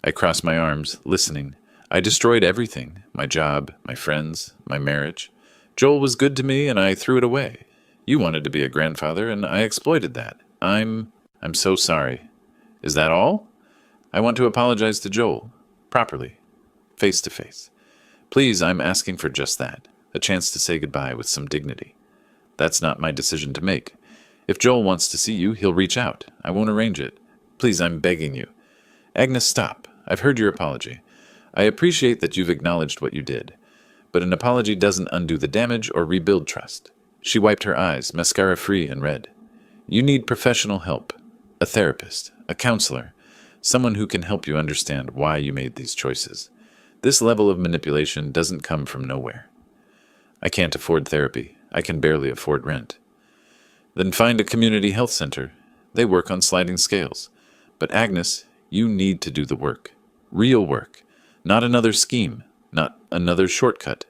I crossed my arms, listening. I destroyed everything, my job, my friends, my marriage. Joel was good to me, and I threw it away. You wanted to be a grandfather, and I exploited that. I'm so sorry. Is that all? I want to apologize to Joel. Properly. Face to face. Please, I'm asking for just that. A chance to say goodbye with some dignity. That's not my decision to make. If Joel wants to see you, he'll reach out. I won't arrange it. Please, I'm begging you. Agnes, stop. I've heard your apology. I appreciate that you've acknowledged what you did. But an apology doesn't undo the damage or rebuild trust. She wiped her eyes, mascara free, and read. You need professional help. A therapist, a counselor, someone who can help you understand why you made these choices. This level of manipulation doesn't come from nowhere. I can't afford therapy. I can barely afford rent. Then find a community health center. They work on sliding scales. But Agnes, you need to do the work. Real work. Not another scheme. Not another shortcut.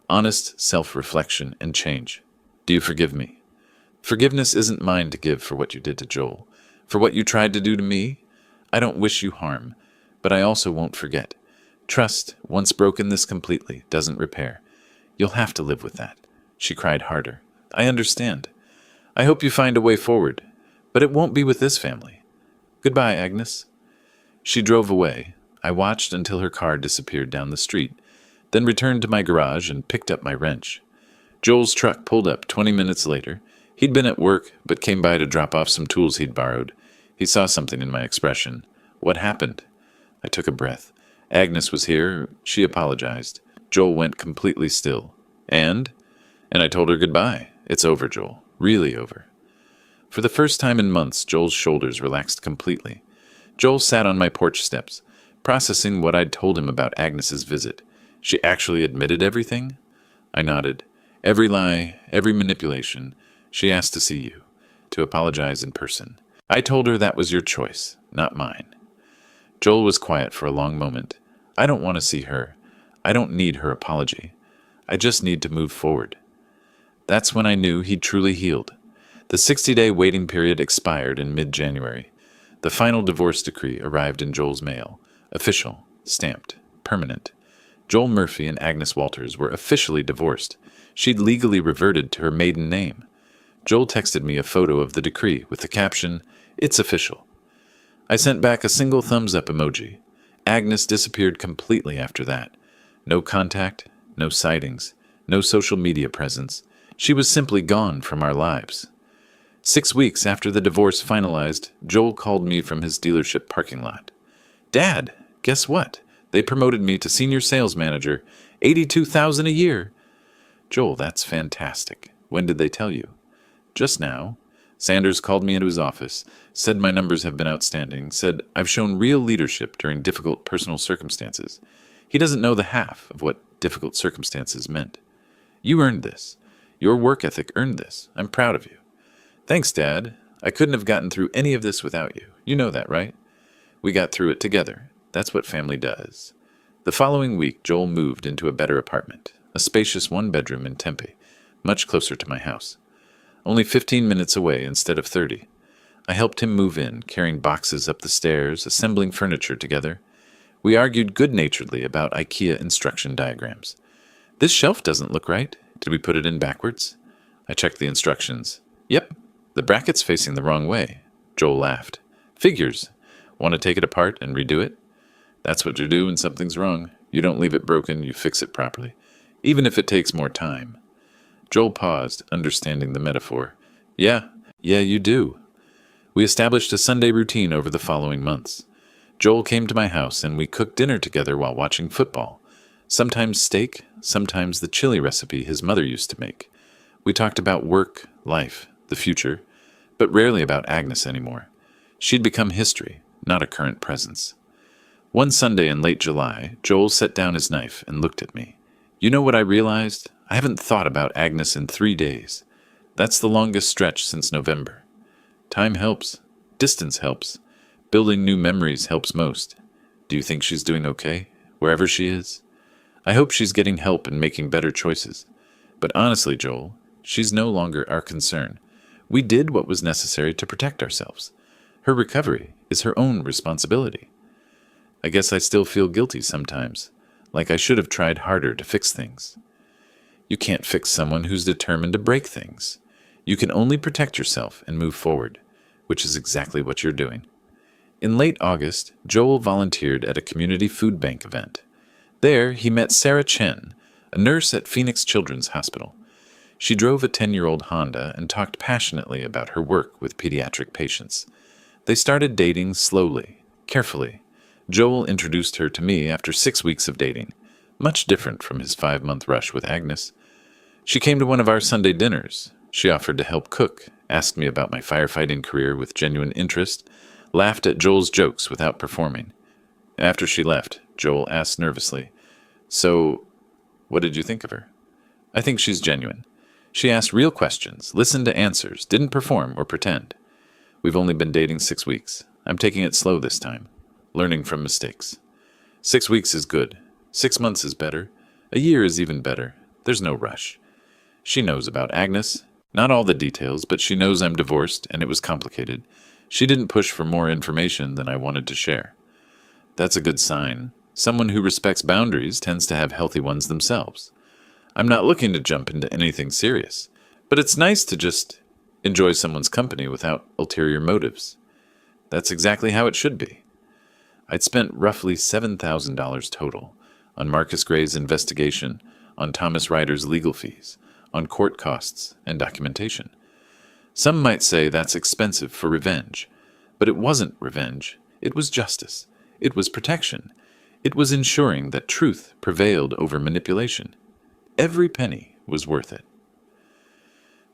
Honest self-reflection and change. Do you forgive me? Forgiveness isn't mine to give for what you did to Joel. For what you tried to do to me. I don't wish you harm. But I also won't forget. Trust, once broken this completely, doesn't repair. You'll have to live with that. She cried harder. I understand. I hope you find a way forward. But it won't be with this family. Goodbye, Agnes. She drove away. I watched until her car disappeared down the street, then returned to my garage and picked up my wrench. Joel's truck pulled up 20 minutes later. He'd been at work, but came by to drop off some tools he'd borrowed. He saw something in my expression. What happened? I took a breath. Agnes was here. She apologized. Joel went completely still. And I told her goodbye. It's over, Joel. Really over. For the first time in months, Joel's shoulders relaxed completely. Joel sat on my porch steps, processing what I'd told him about Agnes's visit. She actually admitted everything? I nodded. Every lie, every manipulation. She asked to see you, to apologize in person. I told her that was your choice, not mine. Joel was quiet for a long moment. I don't want to see her. I don't need her apology. I just need to move forward. That's when I knew he'd truly healed. The 60-day waiting period expired in mid-January. The final divorce decree arrived in Joel's mail. Official, stamped, permanent. Joel Murphy and Agnes Walters were officially divorced. She'd legally reverted to her maiden name. Joel texted me a photo of the decree with the caption, "It's official." I sent back a single thumbs-up emoji. Agnes disappeared completely after that. No contact, no sightings, no social media presence. She was simply gone from our lives. 6 weeks after the divorce finalized, Joel called me from his dealership parking lot. Dad, guess what? They promoted me to senior sales manager, $82,000 a year. Joel, that's fantastic. When did they tell you? Just now. Sanders called me into his office, said my numbers have been outstanding, said I've shown real leadership during difficult personal circumstances. He doesn't know the half of what difficult circumstances meant. You earned this. Your work ethic earned this. I'm proud of you. Thanks, Dad. I couldn't have gotten through any of this without you. You know that, right? We got through it together. That's what family does. The following week, Joel moved into a better apartment, a spacious one-bedroom in Tempe, much closer to my house. Only 15 minutes away instead of 30. I helped him move in, carrying boxes up the stairs, assembling furniture together. We argued good-naturedly about IKEA instruction diagrams. This shelf doesn't look right. Did we put it in backwards? I checked the instructions. Yep, the bracket's facing the wrong way. Joel laughed. Figures. Want to take it apart and redo it? That's what you do when something's wrong. You don't leave it broken, you fix it properly, even if it takes more time. Joel paused, understanding the metaphor. Yeah, you do. We established a Sunday routine over the following months. Joel came to my house and we cooked dinner together while watching football. Sometimes steak, sometimes the chili recipe his mother used to make. We talked about work, life, the future, but rarely about Agnes anymore. She'd become history, not a current presence. One Sunday in late July, Joel set down his knife and looked at me. You know what I realized? I haven't thought about Agnes in 3 days. That's the longest stretch since November. Time helps. Distance helps. Building new memories helps most. Do you think she's doing okay, wherever she is? I hope she's getting help and making better choices. But honestly, Joel, she's no longer our concern. We did what was necessary to protect ourselves. Her recovery is her own responsibility. I guess I still feel guilty sometimes, like I should have tried harder to fix things. You can't fix someone who's determined to break things. You can only protect yourself and move forward, which is exactly what you're doing. In late August, Joel volunteered at a community food bank event. There, he met Sarah Chen, a nurse at Phoenix Children's Hospital. She drove a 10-year-old Honda and talked passionately about her work with pediatric patients. They started dating slowly, carefully. Joel introduced her to me after 6 weeks of dating, much different from his 5-month rush with Agnes. She came to one of our Sunday dinners. She offered to help cook, asked me about my firefighting career with genuine interest, laughed at Joel's jokes without performing. After she left, Joel asked nervously, So, what did you think of her? I think she's genuine. She asked real questions, listened to answers, didn't perform or pretend. We've only been dating 6 weeks. I'm taking it slow this time, learning from mistakes. 6 weeks is good. 6 months is better. A year is even better. There's no rush. She knows about Agnes. Not all the details, but she knows I'm divorced and it was complicated. She didn't push for more information than I wanted to share. That's a good sign. Someone who respects boundaries tends to have healthy ones themselves. I'm not looking to jump into anything serious, but it's nice to just enjoy someone's company without ulterior motives. That's exactly how it should be. I'd spent roughly $7,000 total on Marcus Gray's investigation, on Thomas Ryder's legal fees, on court costs and documentation. Some might say that's expensive for revenge, but it wasn't revenge. It was justice. It was protection. It was ensuring that truth prevailed over manipulation. Every penny was worth it.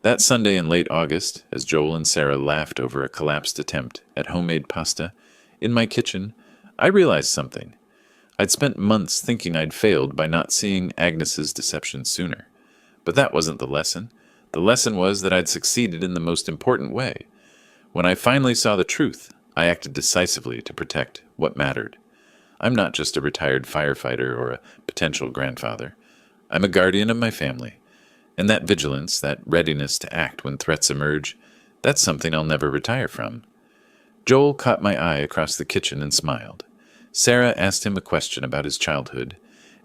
That Sunday in late August, as Joel and Sarah laughed over a collapsed attempt at homemade pasta, in my kitchen, I realized something. I'd spent months thinking I'd failed by not seeing Agnes's deception sooner. But that wasn't the lesson. The lesson was that I'd succeeded in the most important way. When I finally saw the truth, I acted decisively to protect what mattered. I'm not just a retired firefighter or a potential grandfather. I'm a guardian of my family. And that vigilance, that readiness to act when threats emerge, that's something I'll never retire from. Joel caught my eye across the kitchen and smiled. Sarah asked him a question about his childhood,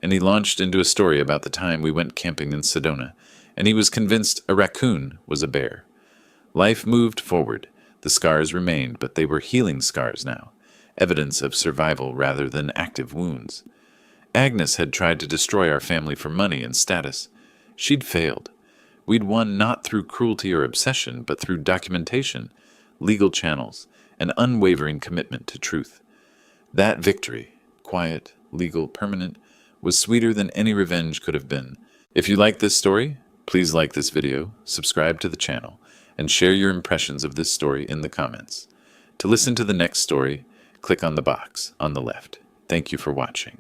and he launched into a story about the time we went camping in Sedona, and he was convinced a raccoon was a bear. Life moved forward. The scars remained, but they were healing scars now, evidence of survival rather than active wounds. Agnes had tried to destroy our family for money and status. She'd failed. We'd won not through cruelty or obsession, but through documentation, legal channels, an unwavering commitment to truth. That victory, quiet, legal, permanent, was sweeter than any revenge could have been. If you like this story, please like this video, subscribe to the channel, and share your impressions of this story in the comments. To listen to the next story, click on the box on the left. Thank you for watching.